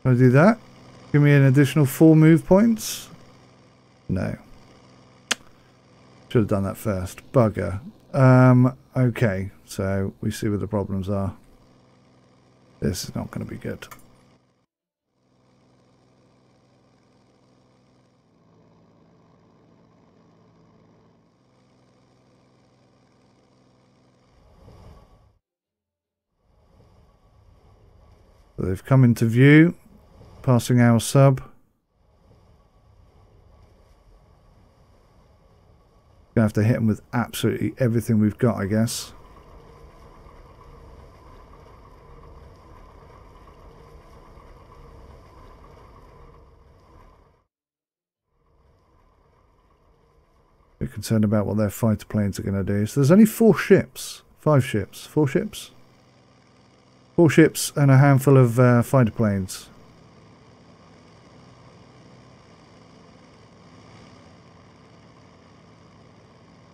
A: Can I do that? Give me an additional 4 move points? No. Should have done that first. Bugger. Okay, so we see what the problems are. This is not going to be good. So they've come into view, passing our sub. Gonna have to hit them with absolutely everything we've got, I guess. We're concerned about what their fighter planes are going to do. So there's only 4 ships. 5 ships. 4 ships? 4 ships and a handful of fighter planes.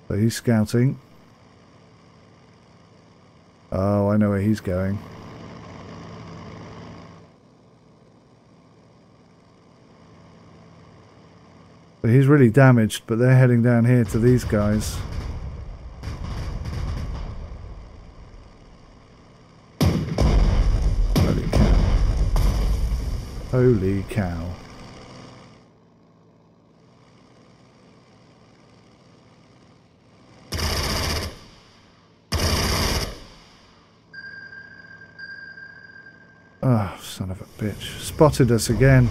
A: So he's scouting. Oh, I know where he's going. So he's really damaged, but they're heading down here to these guys. Holy cow. Holy cow. Oh, son of a bitch. Spotted us again.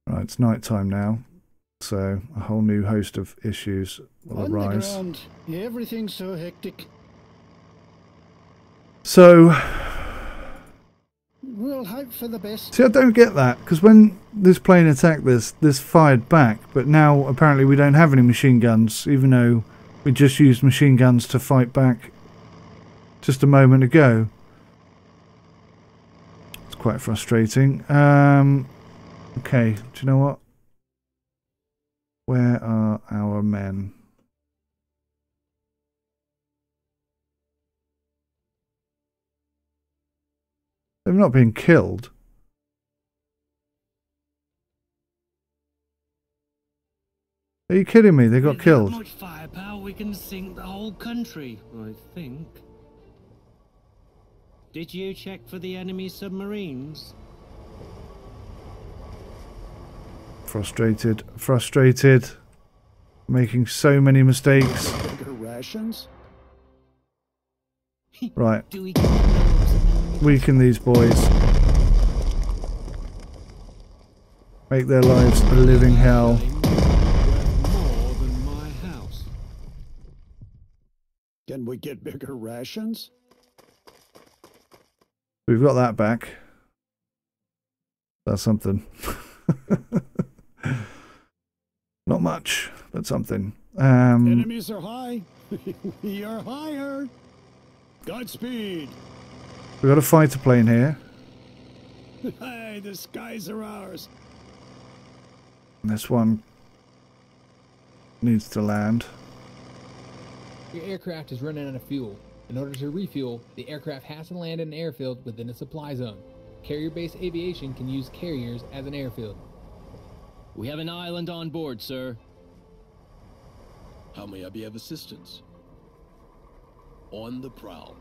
A: Right, it's night time now, so a whole new host of issues will arise.
G: Underground, everything's so hectic.
A: So,
G: We'll hope for the best.
A: see, I don't get that, because when this plane attacked this fired back, but now apparently we don't have any machine guns, even though we just used machine guns to fight back just a moment ago. It's quite frustrating. Okay, do you know what? Where are our men? They've not been killed. Are you kidding me? They got killed.
L: With that much firepower, we can sink the whole country, I think. Did you check for the enemy submarines?
A: Frustrated, frustrated. Making so many mistakes.
P: Bigger rations?
A: Right. Weaken these boys. Make their lives a living hell.
P: More than my house. Can we get bigger rations?
A: We've got that back. That's something. Not much, but something.
P: Enemies are high. We are higher. Godspeed.
A: We've got a fighter plane here.
P: Hey, the skies are ours.
A: This one needs to land.
K: Your aircraft is running out of fuel. In order to refuel, the aircraft has to land in an airfield within a supply zone. Carrier-based aviation can use carriers as an airfield.
B: We have an island on board, sir.
J: How may I be of assistance? On the prowl.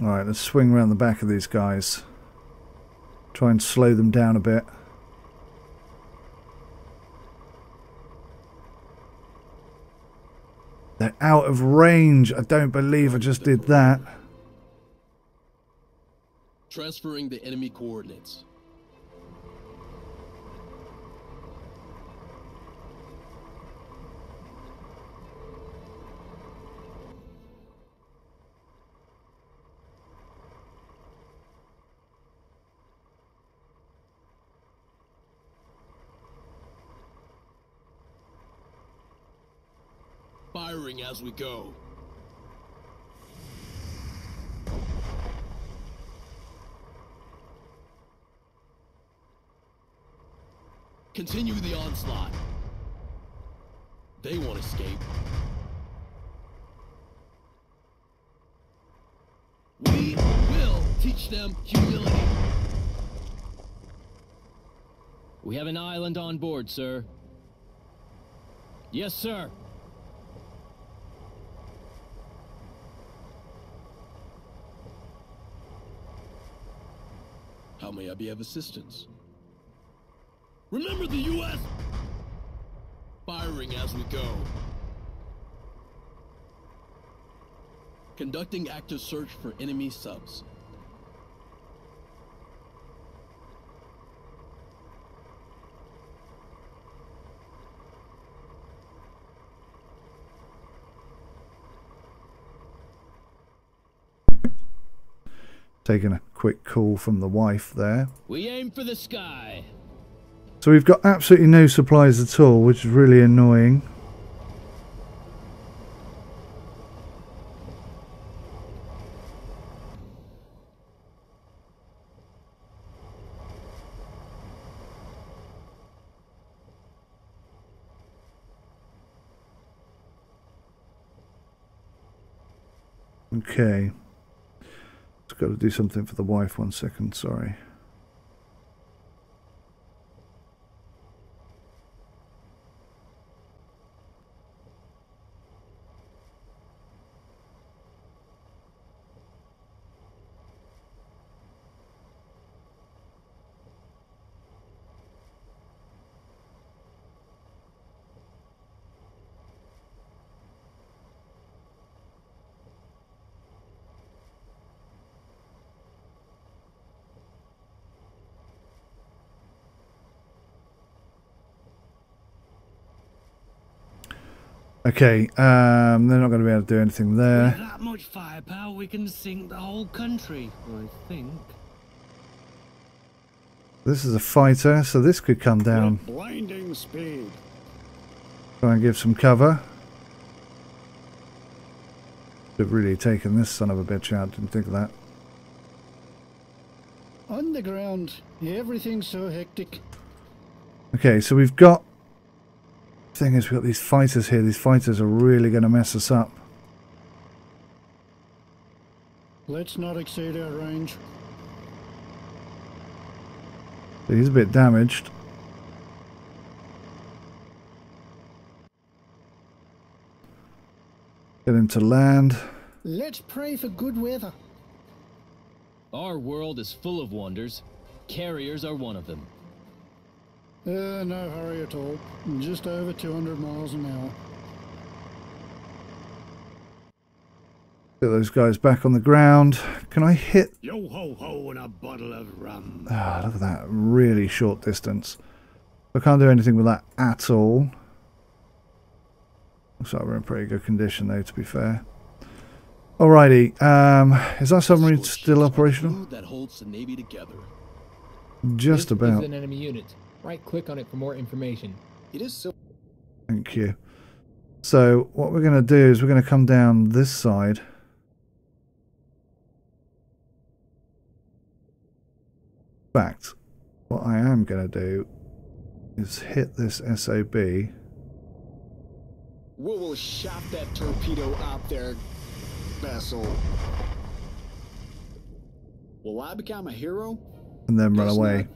A: Alright, let's swing around the back of these guys. Try and slow them down a bit. They're out of range. I don't believe I just did that.
J: Transferring the enemy coordinates. Firing as we go. Continue the onslaught. They won't escape. We will teach them humility.
B: We have an island on board, sir. Yes, sir.
J: How may I be of assistance? Remember the U.S.! Firing as we go. Conducting active search for enemy subs.
A: Taking a quick call from the wife there.
B: We aim for the sky.
A: So we've got absolutely no supplies at all, which is really annoying. Okay. Just got to do something for the wife. 1 second, sorry. Okay, they're not going to be able to do anything there.
L: With that much firepower, we can sink the whole country, I think.
A: This is a fighter, so this could come down.
P: With blinding speed.
A: Try and give some cover. Should have really taken this son of a bitch out, didn't think of that.
G: On the ground, everything's so hectic.
A: Okay, so we've got... Thing is, we've got these fighters here. These fighters are really going to mess us up.
G: Let's not exceed our range.
A: He's a bit damaged. Get him to land.
G: Let's pray for good weather.
B: Our world is full of wonders. Carriers are one of them.
G: No hurry at all. Just over 200 miles an hour.
A: Get those guys back on the ground. Can I hit?
L: Yo ho ho and a bottle of rum.
A: Ah, look at that. Really short distance. I can't do anything with that at all. Looks like we're in pretty good condition though, to be fair. Alrighty. Is our submarine still operational?
J: That holds the Navy together.
A: Just
K: this
A: about.
K: Is an enemy unit. Right click on it for more information.
M: It is so.
A: Thank you. So what we're going to do is we're going to come down this side. In fact, what I am going to do is hit this SOB.
M: We will shaft that torpedo out there, vessel. Will I become a hero?
A: And then run away.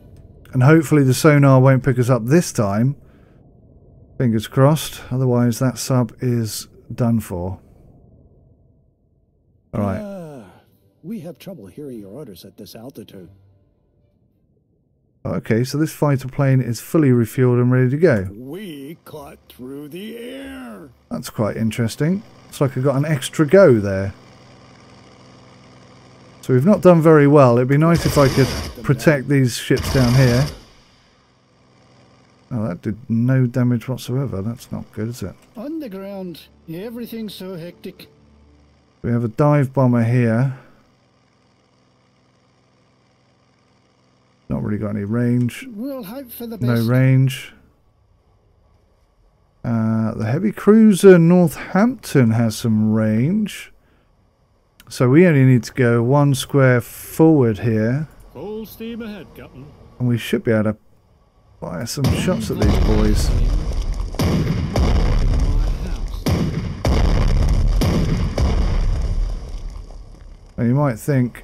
A: And hopefully the sonar won't pick us up this time. Fingers crossed. Otherwise that sub is done for. Alright.
P: We have trouble hearing your orders at this altitude.
A: Okay, so this fighter plane is fully refueled and ready to go.
P: We caught through the air.
A: That's quite interesting. Looks like I got an extra go there. So we've not done very well. It'd be nice if I could protect these ships down here. Oh, that did no damage whatsoever. That's not good, is it?
G: On the ground, everything's so hectic.
A: We have a dive bomber here. Not really got any range.
G: We'll hope for the best.
A: No range. The heavy cruiser Northampton has some range. So we only need to go 1 square forward here.
L: Full steam ahead, Captain.
A: And we should be able to fire some shots at these boys. And you might think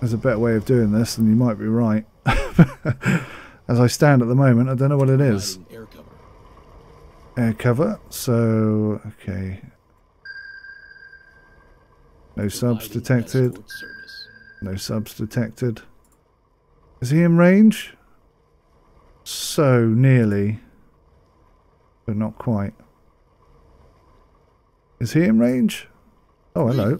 A: there's a better way of doing this, and you might be right. As I stand at the moment, I don't know what it is. Air cover. So, okay. No subs detected. No subs detected. Is he in range? So nearly. But not quite. Is he in range? Oh, hello.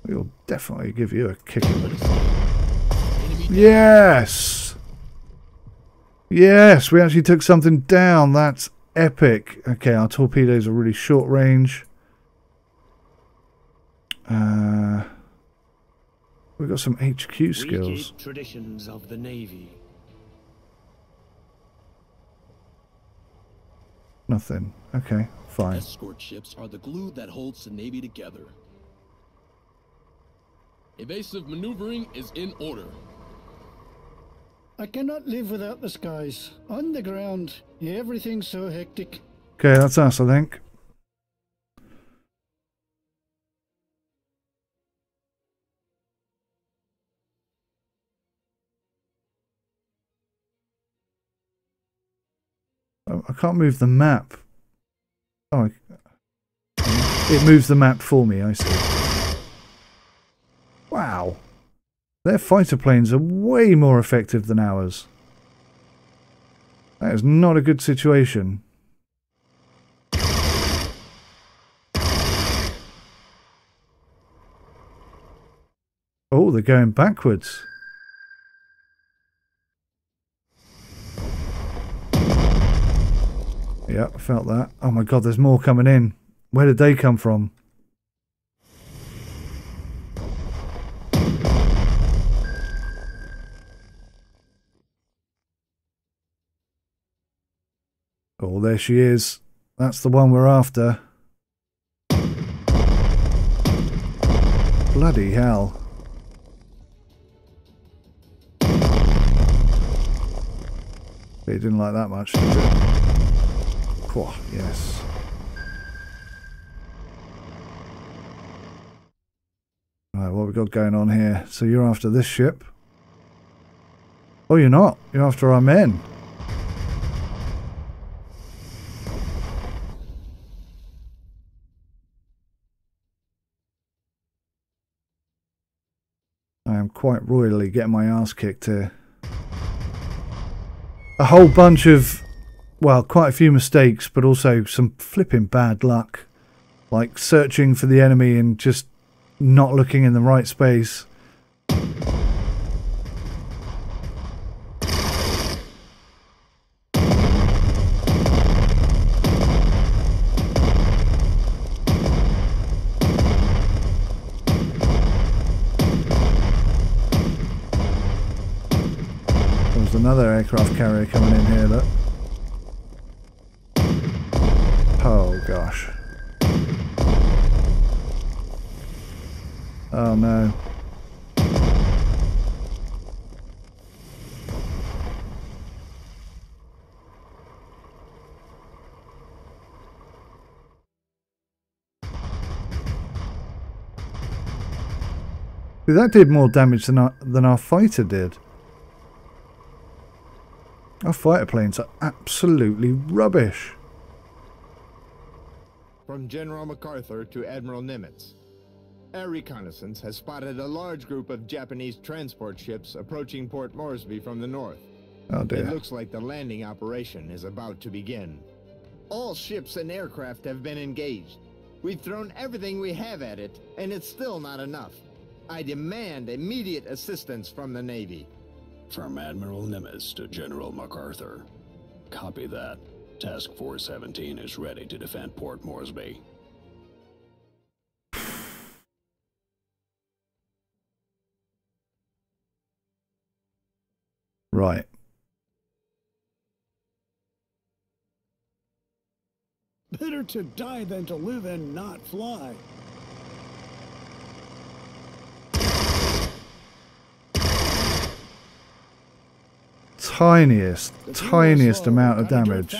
A: We'll definitely give you a kick in the... Yes! Yes, we actually took something down. That's epic. Okay, our torpedoes are really short range. We've got some HQ skills.
L: We keep traditions of the Navy.
A: Nothing. Okay, fine.
J: Escort ships are the glue that holds the Navy together. Evasive maneuvering is in order.
G: I cannot live without the skies. On the ground, everything's so hectic.
A: Okay, that's us, I think. Oh, I can't move the map. Oh, it moves the map for me, I see. Wow. Their fighter planes are way more effective than ours. That is not a good situation. Oh, they're going backwards. Yeah, I felt that. Oh my god, there's more coming in. Where did they come from? Oh, there she is. That's the one we're after. Bloody hell. He didn't like that much, did it? Oh, yes. Right, what we got going on here? So you're after this ship. Oh, you're not. You're after our men. I am quite royally getting my ass kicked here. a whole bunch of, well, quite a few mistakes, but also some flipping bad luck. Like searching for the enemy and just not looking in the right space. There's another aircraft carrier coming in here, look. Oh gosh. Oh no. See, that did more damage than our fighter did. Our fighter planes are absolutely rubbish.
N: From General MacArthur to Admiral Nimitz. Air reconnaissance has spotted a large group of Japanese transport ships approaching Port Moresby from the north.
A: Oh dear.
N: It looks like the landing operation is about to begin. All ships and aircraft have been engaged. We've thrown everything we have at it, and it's still not enough. I demand immediate assistance from the Navy.
I: From Admiral Nimitz to General MacArthur. Copy that. Task Force 17 is ready to defend Port Moresby.
A: Right.
P: Better to die than to live and not fly.
A: Tiniest amount of damage.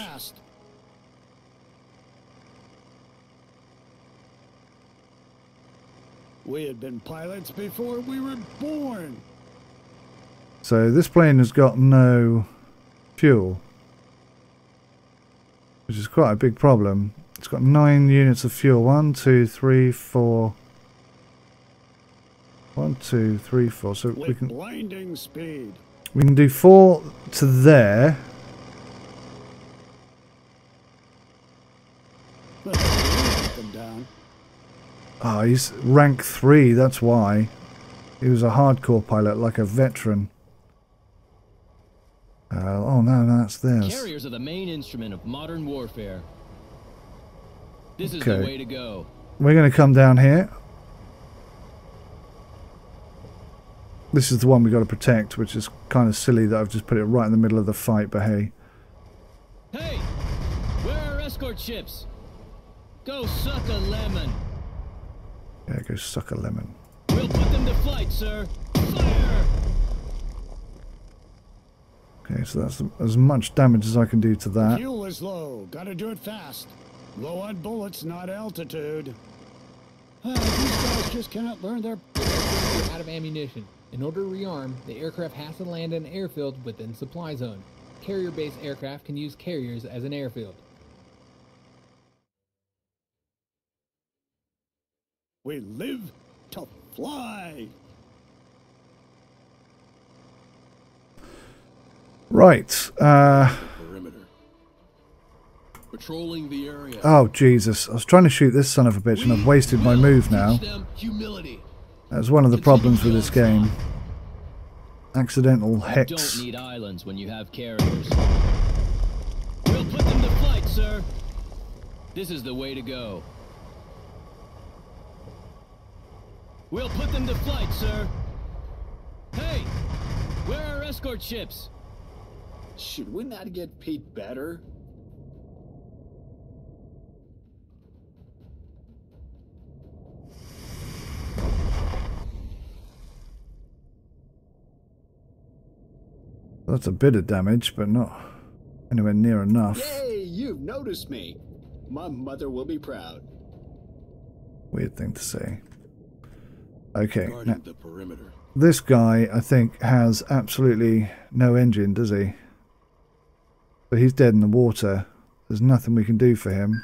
P: We had been pilots before we were born.
A: So this plane has got no fuel, which is quite a big problem. It's got 9 units of fuel. 1, 2, 3, 4. 1, 2, 3, 4. So we can
P: blinding speed.
A: We can do 4 to there. Oh, he's rank 3, that's why. He was a hardcore pilot, like a veteran. Oh no, that's theirs.
B: Carriers are the main instrument of modern warfare. This is the way to go.
A: We're going to come down here. This is the one we got to protect, which is kind of silly that I've just put it right in the middle of the fight, but hey.
B: Hey! Where are escort ships? Go suck a lemon.
A: Yeah, go suck a lemon.
B: We'll put them to flight, sir. Fire!
A: Okay, so that's as much damage as I can do to that.
P: Fuel is low. Gotta do it fast. Low on bullets, not altitude. These guys just cannot learn their...
K: They're out of ammunition. In order to rearm, the aircraft has to land in an airfield within supply zone. Carrier-based aircraft can use carriers as an airfield.
P: We live to fly.
A: Right.
J: Perimeter. Patrolling the area.
A: Oh, Jesus. I was trying to shoot this son of a bitch and I've wasted my move now. That's one of the problems with this game. Accidental hex.
B: You don't need islands when you have carriers. We'll put them to flight, sir. This is the way to go. We'll put them to flight, sir. Hey! Where are escort ships?
M: Should we not get paid better?
A: That's a bit of damage, but not anywhere near enough.
M: Yay, you've noticed me. My mother will be proud.
A: Weird thing to say. Okay, now,
J: the perimeter.
A: This guy, I think, has absolutely no engine, does he? But he's dead in the water. There's nothing we can do for him.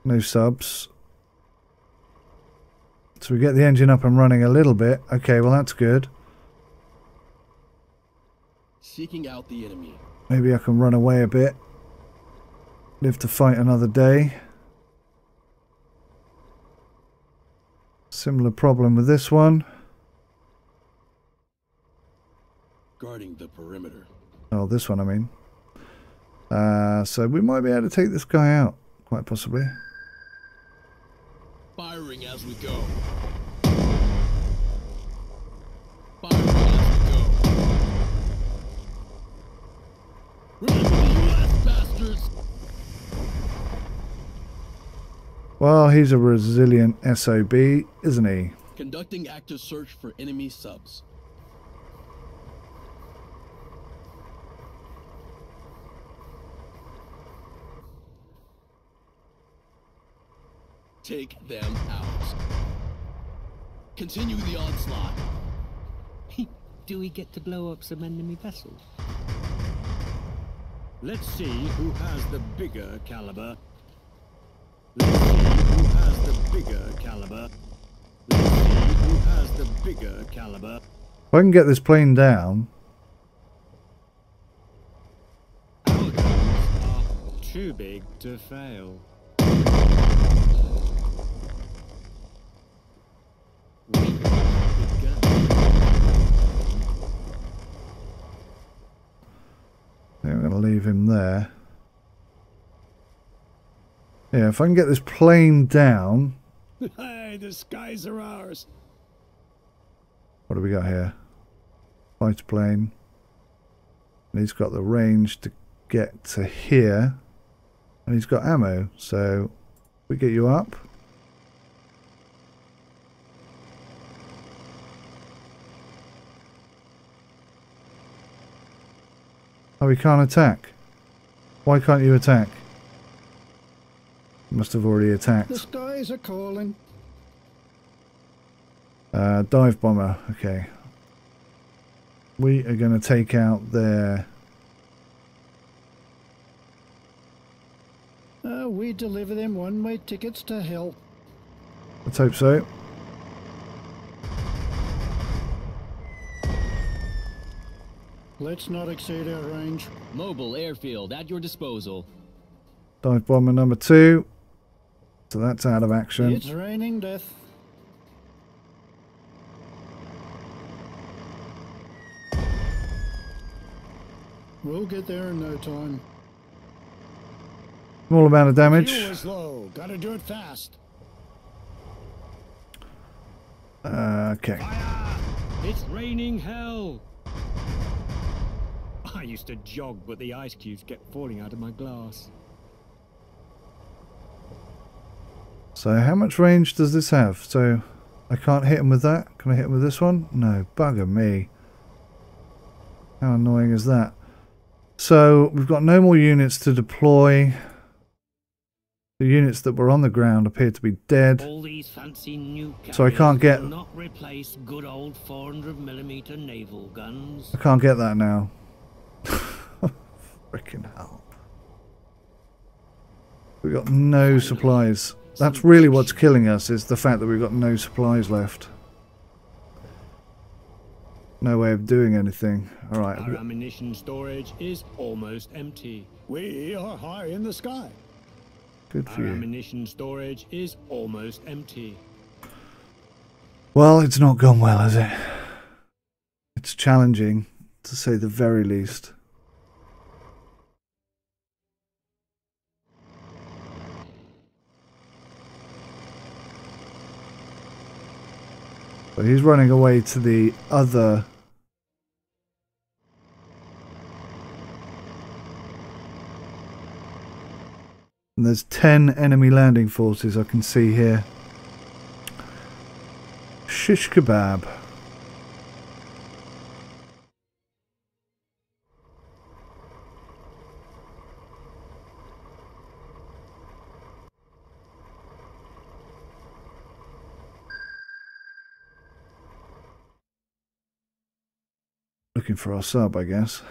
A: No subs. So we get the engine up and running a little bit. Okay, well that's good.
J: seeking out the enemy.
A: Maybe I can run away a bit. Live to fight another day. Similar problem with this one.
J: Guarding the perimeter.
A: Oh, this one I mean. So we might be able to take this guy out, quite possibly.
J: Firing as we go. Firing as we go. Remember me, you last bastards!
A: Well, he's a resilient SOB, isn't he?
J: Conducting active search for enemy subs. Take them out. Continue the onslaught.
L: Do we get to blow up some enemy vessels?
O: Let's see who has the bigger caliber. Let's see who has the bigger caliber. Let's see who has the bigger caliber.
A: If I can get this plane down.
O: Our guns are too big to fail.
A: I'm going to leave him there. Yeah, if I can get this plane down.
P: Hey, the skies are ours.
A: What do we got here? Fighter plane. And he's got the range to get to here. And he's got ammo. So, we get you up. Oh, we can't attack. Why can't you attack? You must have already attacked.
P: The skies are calling.
A: Dive bomber. Okay. We are going to take out their...
P: We deliver them one-way tickets to hell.
A: Let's hope so.
P: Let's not exceed our range.
B: Mobile airfield at your disposal.
A: Dive bomber number 2. So that's out of action.
P: It's raining death. We'll get there in no time.
A: Small amount of damage.
P: Fuel is low. Gotta do it fast.
A: Okay.
O: Fire! It's raining hell. I used to jog, but the ice cubes kept falling out of my glass.
A: So how much range does this have? So I can't hit him with that. Can I hit him with this one? No, bugger me. How annoying is that? So we've got no more units to deploy. The units that were on the ground appear to be dead.
L: All these fancy new
A: So I can't get...
L: will not replace good old 400mm naval guns.
A: I can't get that now. Freaking hell. We've got no supplies. That's really what's killing us, is the fact that we've got no supplies left. No way of doing anything. Alright.
O: Our ammunition storage is almost empty.
P: We are high in the sky.
A: Good for
O: Our
A: you.
O: ammunition storage is almost empty.
A: Well, it's not gone well, has it? It's challenging, to say the very least. So he's running away to the other... And there's 10 enemy landing forces I can see here. Shish kebab. Looking for our sub, I guess.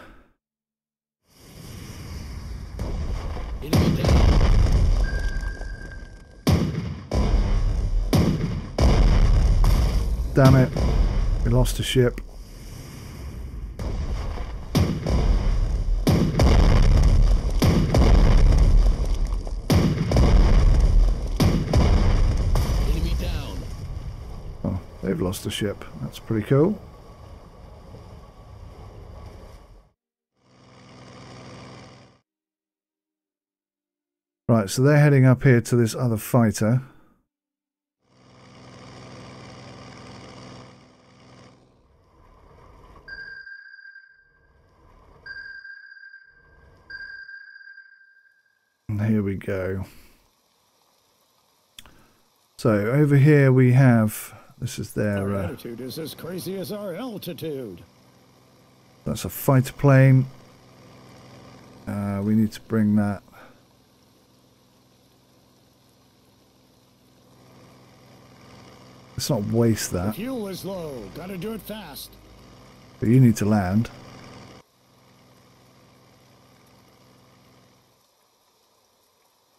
A: Damn it. We lost a ship. They've lost a ship. That's pretty cool. Right, so they're heading up here to this other fighter. And here we go. So over here we have, this is their...
P: Our attitude is as crazy as our altitude.
A: That's a fighter plane. We need to bring that. Let's not waste that.
P: The fuel is low. Gotta do it fast.
A: But you need to land.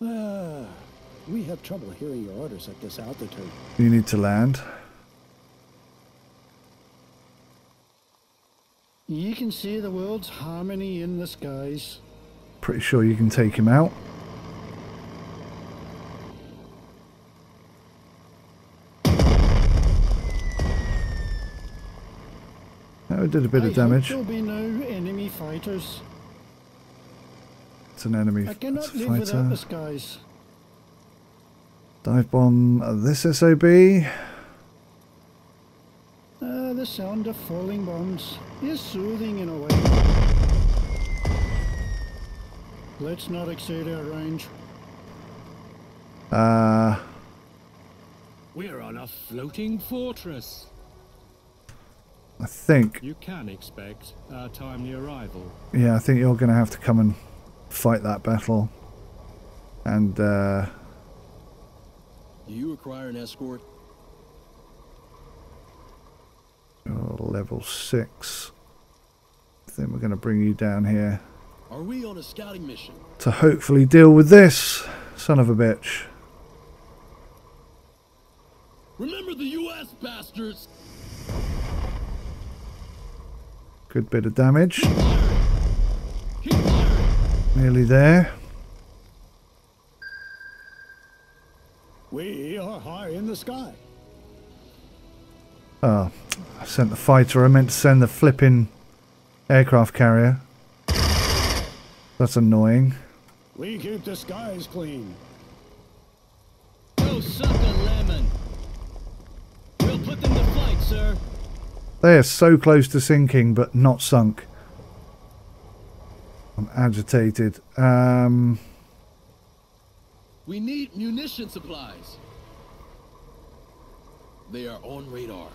P: We have trouble hearing your orders at this altitude.
A: You need to land.
P: You can see the world's harmony in the skies.
A: Pretty sure you can take him out. Oh, it did a bit of damage.
P: There'll be no enemy fighters.
A: It's an enemy
P: I cannot
A: fighter.
P: live without the skies.
A: Dive bomb this SOB.
P: The sound of falling bombs is soothing in a way. Let's not exceed our range.
L: We're on a floating fortress.
A: I think.
L: You can expect our timely arrival.
A: Yeah, I think you're going to have to come and fight that battle. And,
J: Do you require an escort?
A: Level 6. I think we're going to bring you down here.
J: Are we on a scouting mission?
A: To hopefully deal with this son of a bitch.
J: Remember the U.S. bastards!
A: Good bit of damage. Nearly there.
P: We are high in the sky.
A: Oh, I sent the fighter. I meant to send the flipping aircraft carrier. That's annoying.
P: We keep the skies clean.
B: Go suck a lemon. We'll put them to flight, sir.
A: They are so close to sinking, but not sunk. I'm agitated.
J: We need munition supplies. They are on radar.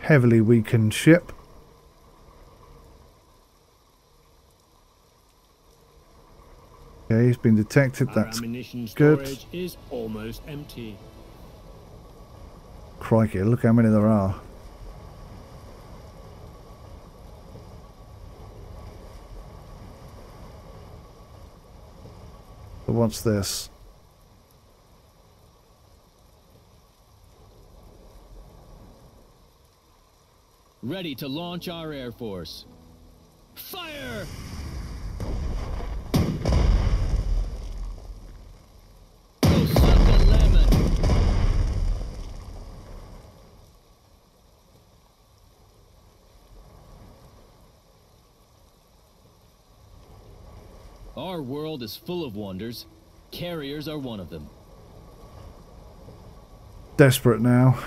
A: Heavily weakened ship. Okay, he's been detected. That's
L: ammunition
A: good.
L: storage is almost empty.
A: Crikey, look how many there are. So what's this?
B: Ready to launch our Air Force. Fire! Go suck a lemon. Our world is full of wonders. Carriers are one of them.
A: Desperate now.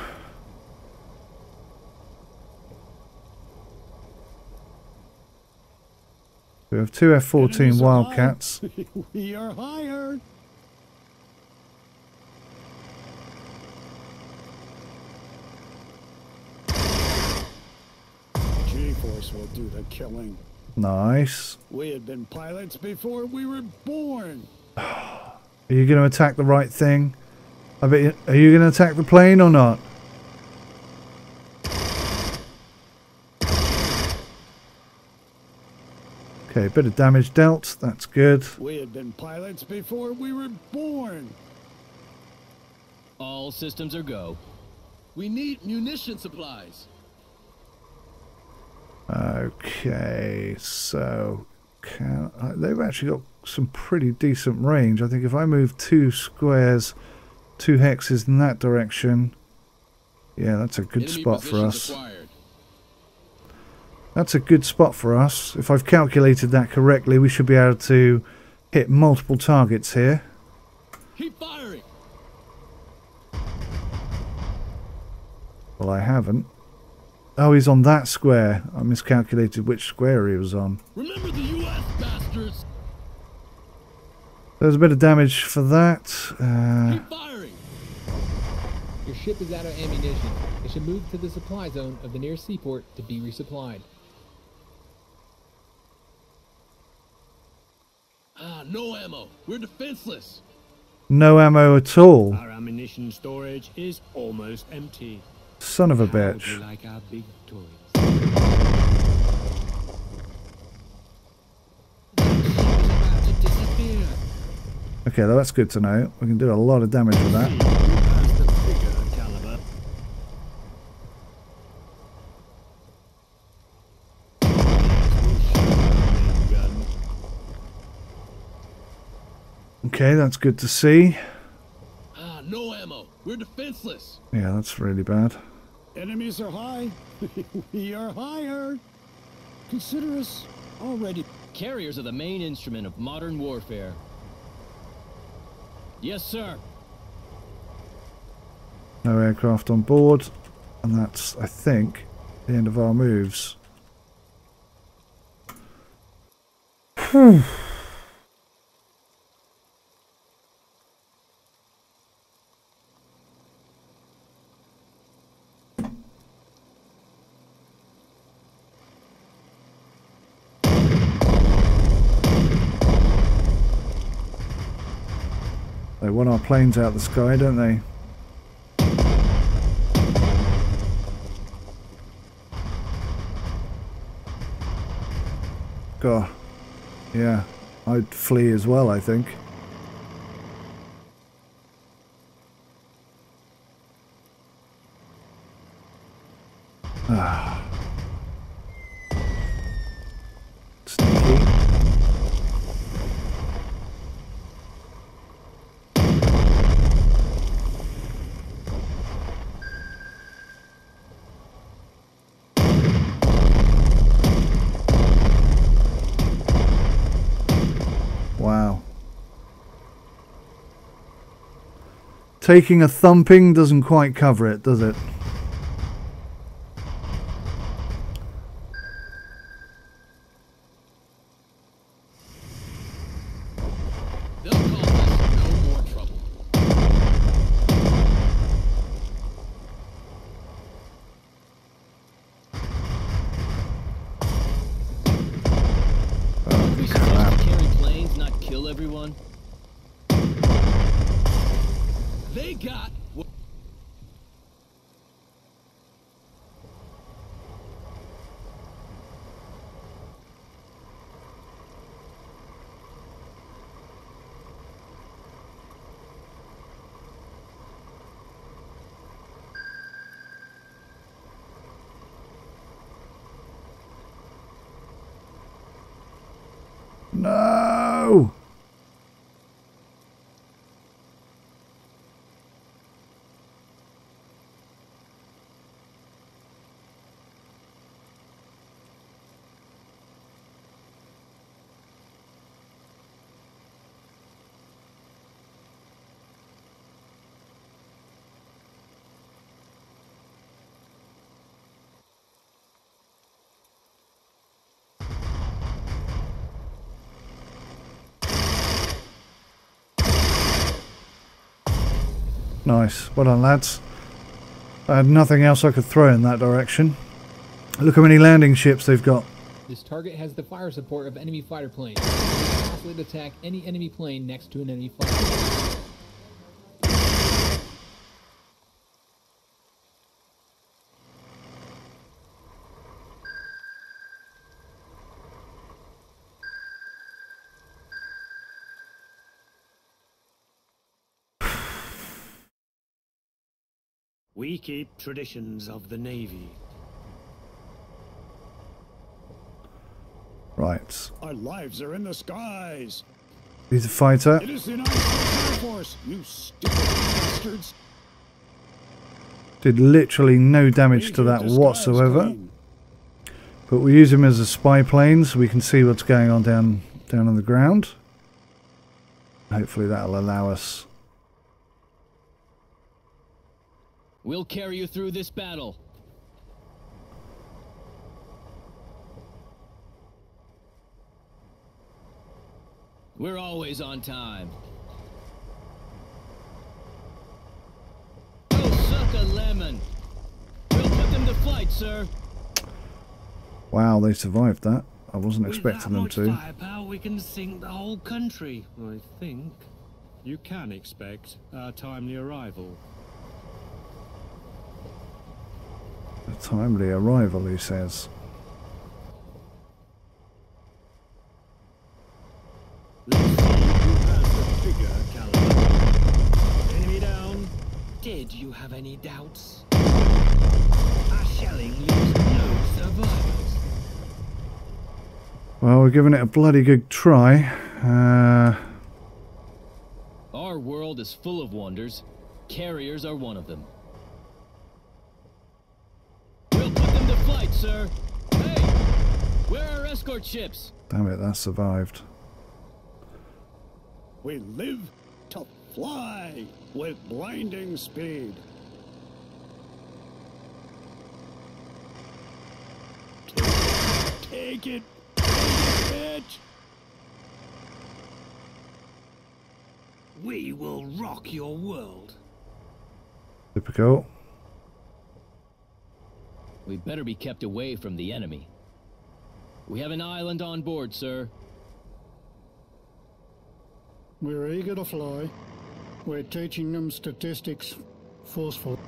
A: We have two F-14 Wildcats.
P: We are higher. G-Force will do the killing.
A: Nice.
P: We had been pilots before we were born.
A: Are you going to attack the right thing? I bet you, are you going to attack the plane or not? Okay, a bit of damage dealt. That's good.
P: We had been pilots before we were born.
B: All systems are go.
J: We need munition supplies.
A: Okay, so they've actually got some pretty decent range. I think if I move 2 squares 2 hexes in that direction. Yeah, that's a good
J: Enemy
A: spot for us.
J: acquired.
A: That's a good spot for us. If I've calculated that correctly, we should be able to hit multiple targets here.
J: Keep firing.
A: Well, I haven't. Oh, he's on that square. I miscalculated which square he was on.
J: Remember the U.S. bastards.
A: There's a bit of damage for that.
J: Keep firing.
K: Your ship is out of ammunition. It should move to the supply zone of the nearest seaport to be resupplied.
J: No ammo. We're defenseless.
A: No ammo at all.
L: Our ammunition storage is almost empty.
A: Son of a
L: How would
A: bitch.
L: you like our big toys? About to disappear.
A: Okay, well, that's good to know. We can do a lot of damage with that.
L: Who has the bigger caliber?
A: Okay, that's good to see.
J: No ammo. We're defenseless.
A: Yeah, that's really bad.
P: Enemies are high. We are higher. Consider us already.
B: Carriers are the main instrument of modern warfare. Yes, sir.
A: No aircraft on board. And that's, I think, the end of our moves. Whew. They want our planes out the sky, don't they? God. Yeah. I'd flee as well, I think. Ah. Sneaky. Wow. Taking a thumping doesn't quite cover it, does it?
J: They'll call us no more trouble.
B: Are we supposed to carry planes, not kill everyone?
J: They got.
A: No! Nice. Well done, lads. I had nothing else I could throw in that direction. Look how many landing ships they've got.
K: This target has the fire support of enemy fighter planes. Possibly attack any enemy plane next to an enemy fighter.
L: We keep traditions of the Navy.
A: Right.
P: Our lives are in the skies.
A: He's a fighter.
P: It is the United States Air Force, you stupid. bastards.
A: Did literally no damage to that whatsoever. But we use him as a spy plane so we can see what's going on down on the ground. Hopefully that'll allow us.
B: We'll carry you through this battle. We're always on time. Go suck a lemon. We'll put them to flight, sir.
A: Wow, they survived that. I wasn't expecting them to.
L: With that much firepower, we can sink the whole country, I think.
I: You can expect our timely arrival.
A: A timely arrival, he says.
L: Let's see who has the bigger caliber. Enemy down. Did you have any doubts? Our shelling leaves no survivors.
A: Well, we're giving it a bloody good try.
B: Our world is full of wonders. Carriers are one of them. We'll put them to flight, sir. Hey! Where are our escort ships?
A: Damn it, that survived.
P: We live to fly with blinding speed. Take it, bitch.
L: We will rock your world.
A: Typical.
B: We'd better be kept away from the enemy. We have an island on board, sir.
G: We're eager to fly. We're teaching them statistics forcefully.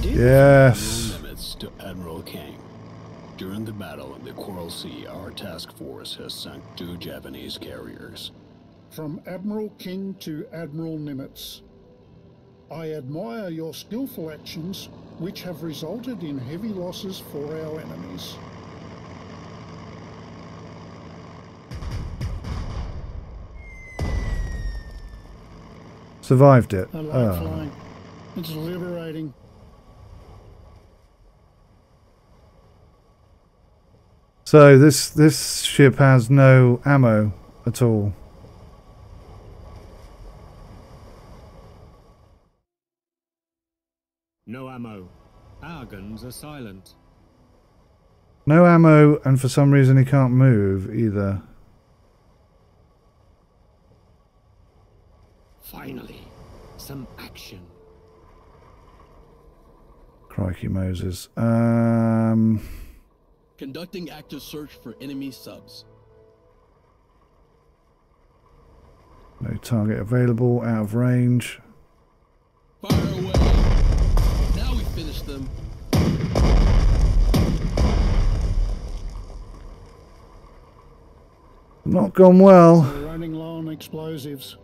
A: Yes.
I: Limits to Admiral King. During the battle in the Coral Sea, our task force has sunk 2 Japanese carriers.
G: From Admiral King to Admiral Nimitz, I admire your skillful actions, which have resulted in heavy losses for our enemies.
A: Survived it.
G: I like flying. It's liberating.
A: So this ship has no ammo at all.
I: No ammo. Our guns are silent.
A: No ammo, and for some reason he can't move either.
L: Finally, some action.
A: Crikey Moses.
J: Conducting active search for enemy subs.
A: No target available, out of range.
J: Fire away. Now we finish them.
A: Not gone well.
G: We're running low on explosives.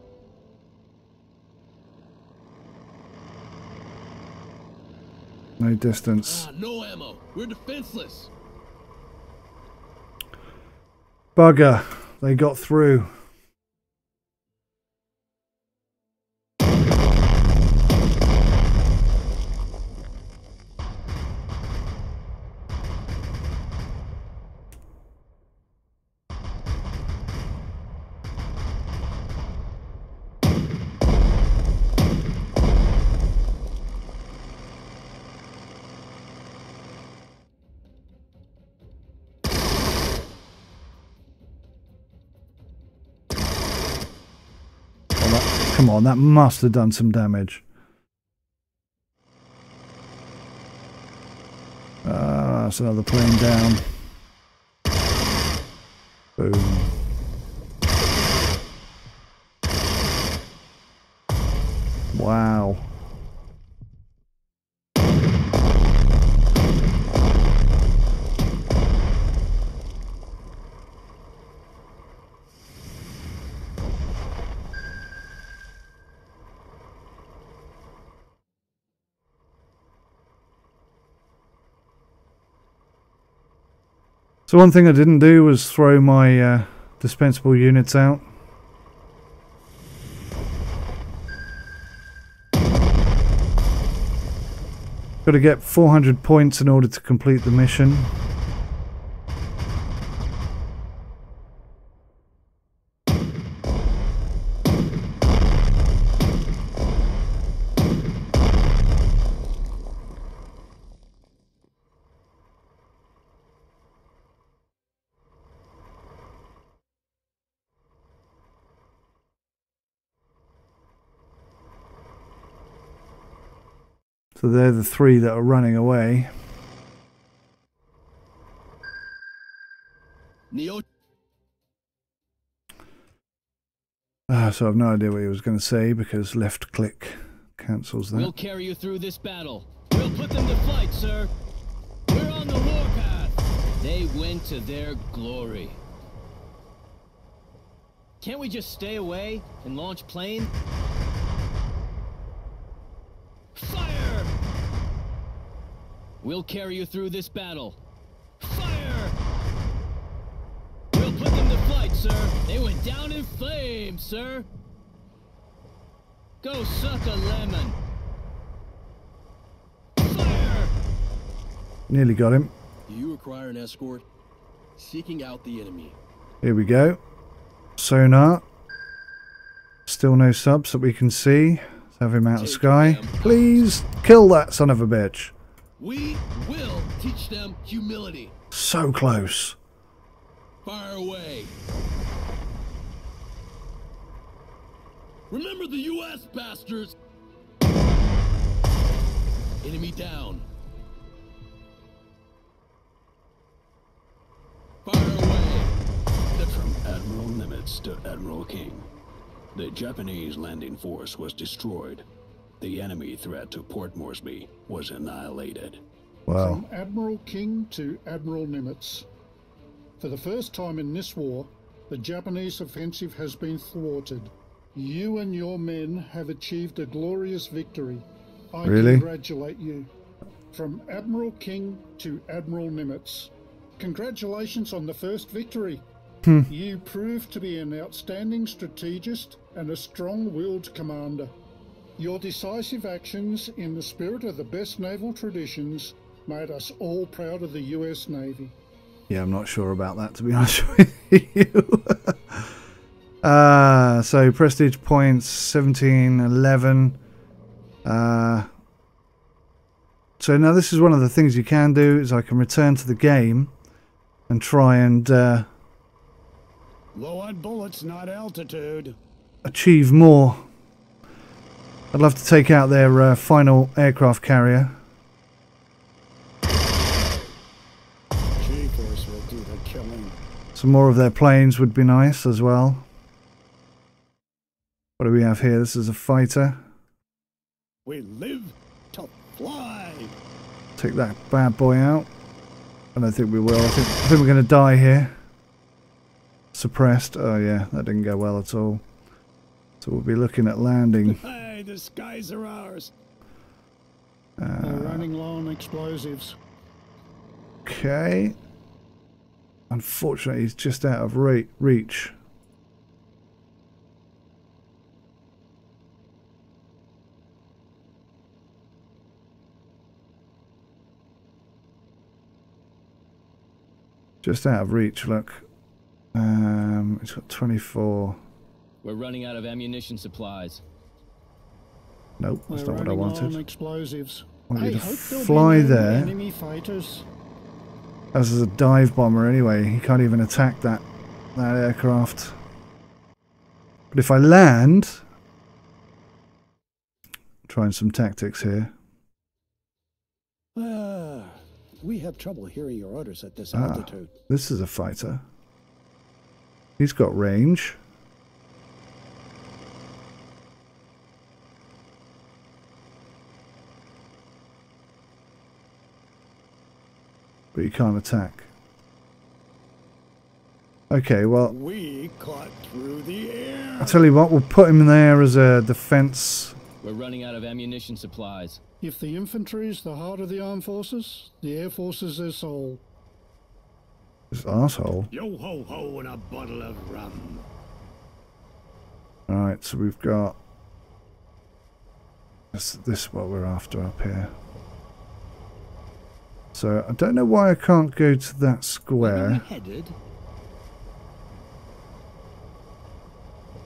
A: No distance.
J: No ammo. We're defenseless.
A: Bugger. They got through. Come on, that must have done some damage. That's another plane down. Boom. Wow. So one thing I didn't do was throw my dispensable units out. Got to get 400 points in order to complete the mission. So they're the three that are running away.
J: Neo.
A: So I've no idea what he was going to say because left click cancels that.
B: We'll carry you through this battle. We'll put them to flight, sir. We're on the warpath. They went to their glory. Can't we just stay away and launch plane? Fire! We'll carry you through this battle. Fire! We'll put them to flight, sir. They went down in flames, sir. Go suck a lemon. Fire!
A: Nearly got him.
J: Do you require an escort? Seeking out the enemy.
A: Here we go. Sonar. Still no subs that we can see. Let's have him out of sky. Please kill that son of a bitch.
J: We will teach them humility.
A: So close.
J: Fire away. Remember the U.S. bastards. Enemy down. Fire away.
I: From Admiral Nimitz to Admiral King, the Japanese landing force was destroyed. The enemy threat to Port Moresby was annihilated.
A: Wow.
G: From Admiral King to Admiral Nimitz. For the first time in this war, the Japanese offensive has been thwarted. You and your men have achieved a glorious victory. I congratulate you. From Admiral King to Admiral Nimitz. Congratulations on the first victory. You proved to be an outstanding strategist and a strong-willed commander. Your decisive actions in the spirit of the best naval traditions made us all proud of the US Navy.
A: Yeah, I'm not sure about that, to be honest with you. So prestige points 1711. So now this is one of the things you can do is I can return to the game and try and
P: low on bullets, not altitude.
A: Achieve more. I'd love to take out their final aircraft carrier.
P: G-force will do the killing.
A: Some more of their planes would be nice as well. What do we have here? This is a fighter.
P: We live to fly.
A: Take that bad boy out. I don't think we will. I think we're going to die here. Suppressed. Oh yeah, that didn't go well at all. So we'll be looking at landing.
P: Hey, the skies are ours. They're running low on explosives.
A: Okay. Unfortunately, he's just out of reach. Just out of reach, look. It's got 24.
B: We're running out of ammunition supplies.
A: Nope, that's not what I wanted.
G: Explosives.
A: I want you to fly there.
G: Enemy fighters.
A: As is a dive bomber anyway, he can't even attack that aircraft. But if I land, trying some tactics here.
P: We have trouble hearing your orders at this altitude.
A: This is a fighter. He's got range. But he can't attack. Okay, well,
P: we caught through the air.
A: I'll tell you what, we'll put him there as a defense.
B: We're running out of ammunition supplies.
G: If the infantry is the heart of the armed forces, the air force is their soul.
A: This asshole.
O: Yo ho ho and a bottle of rum.
A: Alright, so we've got... This is what we're after up here. So, I don't know why I can't go to that square.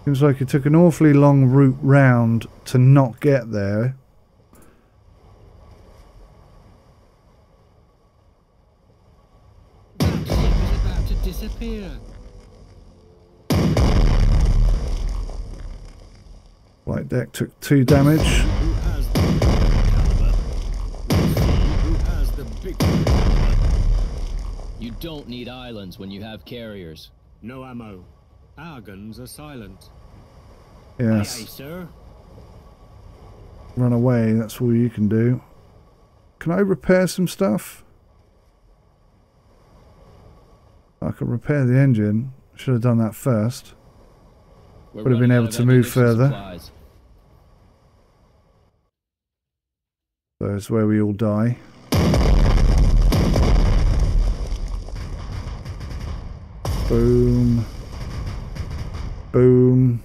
A: Seems like it took an awfully long route round to not get there.
L: That ship is about to disappear.
A: White deck took 2 damage.
O: Who has the bigger caliber? Let's see who has the bigger caliber.
B: You don't need islands when you have carriers.
O: No ammo. Our guns are silent.
A: Yes.
O: Aye, aye, sir.
A: Run away, that's all you can do. Can I repair some stuff? I can repair the engine. Should have done that first. Would have been able to move further.
B: Supplies.
A: So it's where we all die. Boom. Boom.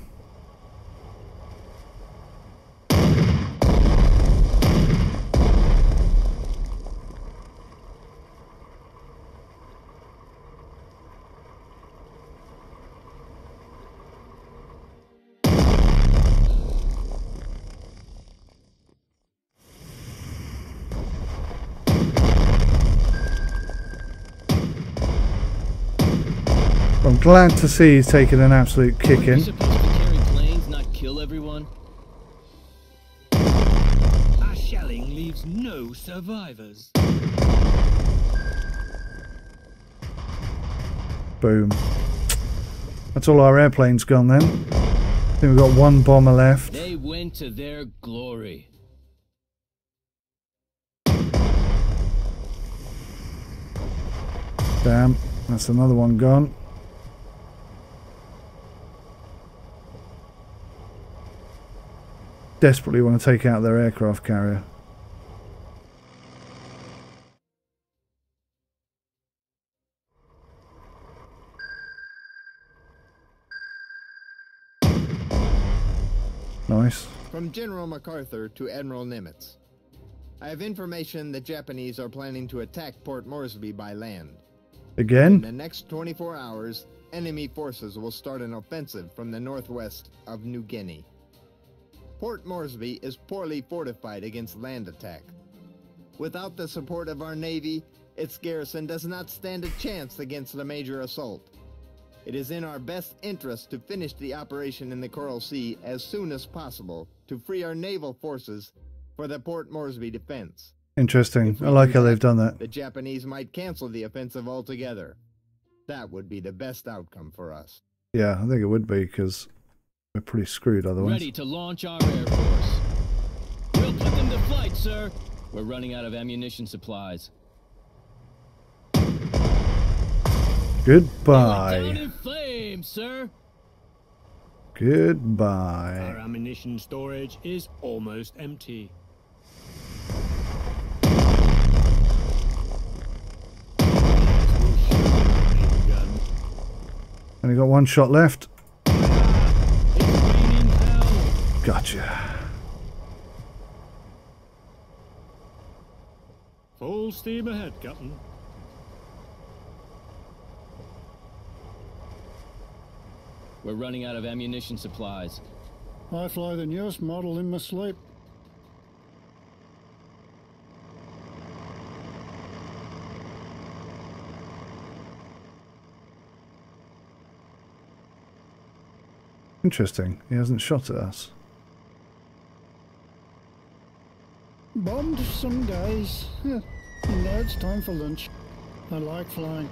A: I'm glad to see he's taken an absolute kicking.
B: Are supposed to carry planes, not kill everyone?
L: Our shelling leaves no survivors.
A: Boom. That's all our airplanes gone then. I think we've got 1 bomber left.
B: They went to their glory.
A: Damn, that's another one gone. Desperately want to take out their aircraft carrier. Nice.
N: From General MacArthur to Admiral Nimitz. I have information the Japanese are planning to attack Port Moresby by land.
A: Again?
N: In the next 24 hours, enemy forces will start an offensive from the northwest of New Guinea. Port Moresby is poorly fortified against land attack. Without the support of our Navy, its garrison does not stand a chance against a major assault. It is in our best interest to finish the operation in the Coral Sea as soon as possible to free our naval forces for the Port Moresby defense.
A: Interesting. I like how they've done that.
N: The Japanese might cancel the offensive altogether. That would be the best outcome for us.
A: Yeah, I think it would be, because we're pretty screwed otherwise.
B: Ready to launch our Air Force. We'll put them to flight, sir. We're running out of ammunition supplies.
A: Goodbye.
B: Down in flames, sir.
A: Goodbye.
O: Our ammunition storage is almost empty.
A: Only got 1 shot left. Gotcha.
O: Full steam ahead, Captain.
B: We're running out of ammunition supplies.
G: I fly the newest model in my sleep.
A: Interesting. He hasn't shot at us.
G: Bombed some days. And now it's time for lunch. I like flying.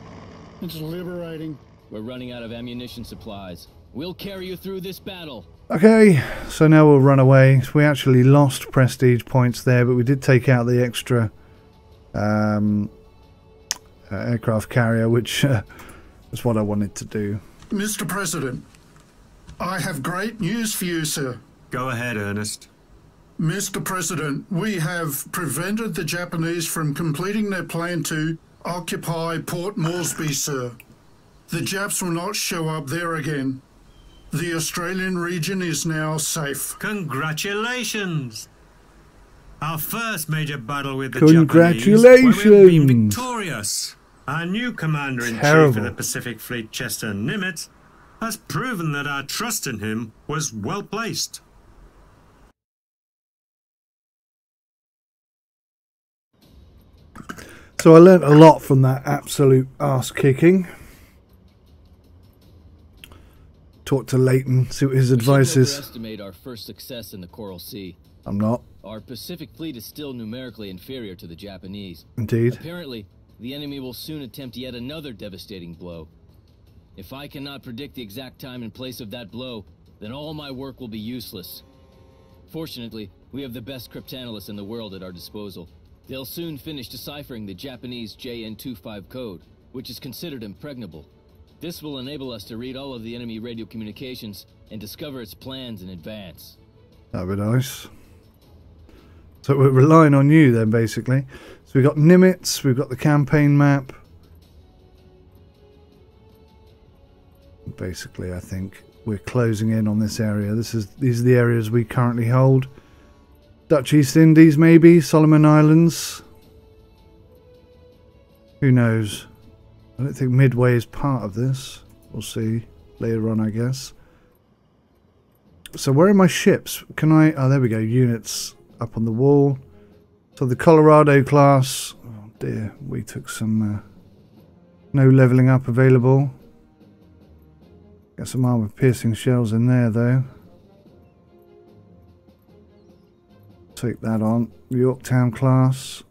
G: It's liberating.
B: We're running out of ammunition supplies. We'll carry you through this battle.
A: Okay, so now we'll run away. We actually lost prestige points there, but we did take out the extra aircraft carrier, which was what I wanted to do.
H: Mr. President, I have great news for you, sir.
F: Go ahead, Ernest.
H: Mr. President, we have prevented the Japanese from completing their plan to
G: Occupy Port Moresby, sir. The Japs will not show up there again. The Australian region is now safe.
F: Congratulations! Our first major battle with the
A: Congratulations!
F: Japanese, where we've been victorious. Our new Commander-in-Chief of the Pacific Fleet, Chester Nimitz, has proven that our trust in him was well placed.
A: So I learnt a lot from that absolute arse kicking. Talk to Leighton, see what his advice is.
B: Underestimate our first success in the Coral Sea.
A: I'm not.
B: Our Pacific Fleet is still numerically inferior to the Japanese.
A: Indeed.
B: Apparently, the enemy will soon attempt yet another devastating blow. If I cannot predict the exact time and place of that blow, then all my work will be useless. Fortunately, we have the best cryptanalysts in the world at our disposal. They'll soon finish deciphering the Japanese JN25 code, which is considered impregnable. This will enable us to read all of the enemy radio communications and discover its plans in advance.
A: That'd be nice. So we're relying on you then, basically. So we've got Nimitz, we've got the campaign map. Basically, I think we're closing in on this area. These are the areas we currently hold. Dutch East Indies, maybe. Solomon Islands. Who knows? I don't think Midway is part of this. We'll see later on, I guess. So where are my ships? Can I... Oh, there we go. Units up on the wall. So the Colorado class... Oh dear, we took some... no leveling up available. Got some armor-piercing shells in there, though. Take that on. Yorktown class.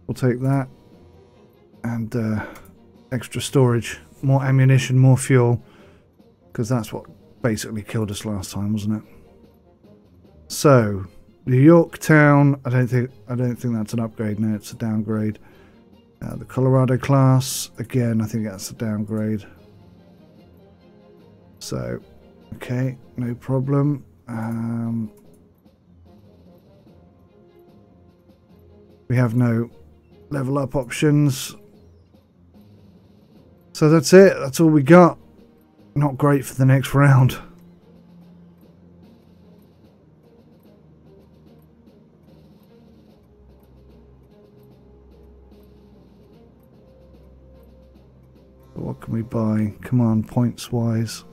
A: We'll take that. And extra storage. More ammunition, more fuel. Because that's what basically killed us last time, wasn't it? So, the Yorktown, I don't think that's an upgrade. No, it's a downgrade. The Colorado class, again, I think that's a downgrade. So, okay, no problem. We have no level up options. So that's it. That's all we got. Not great for the next round. What can we buy? Command points wise.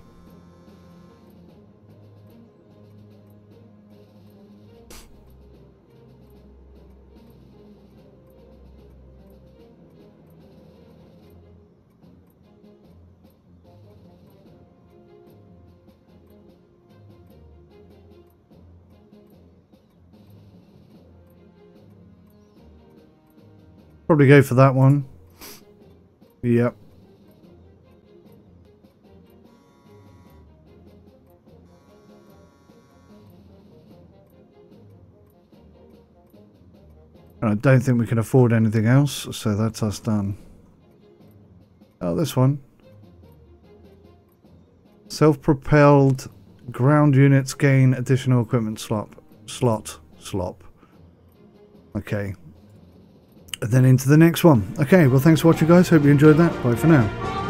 A: Probably go for that one. Yep. And I don't think we can afford anything else, so that's us done. Oh, this one. Self-propelled ground units gain additional equipment slot. Okay. And then into the next one. Okay, well thanks for watching guys. Hope you enjoyed that. Bye for now.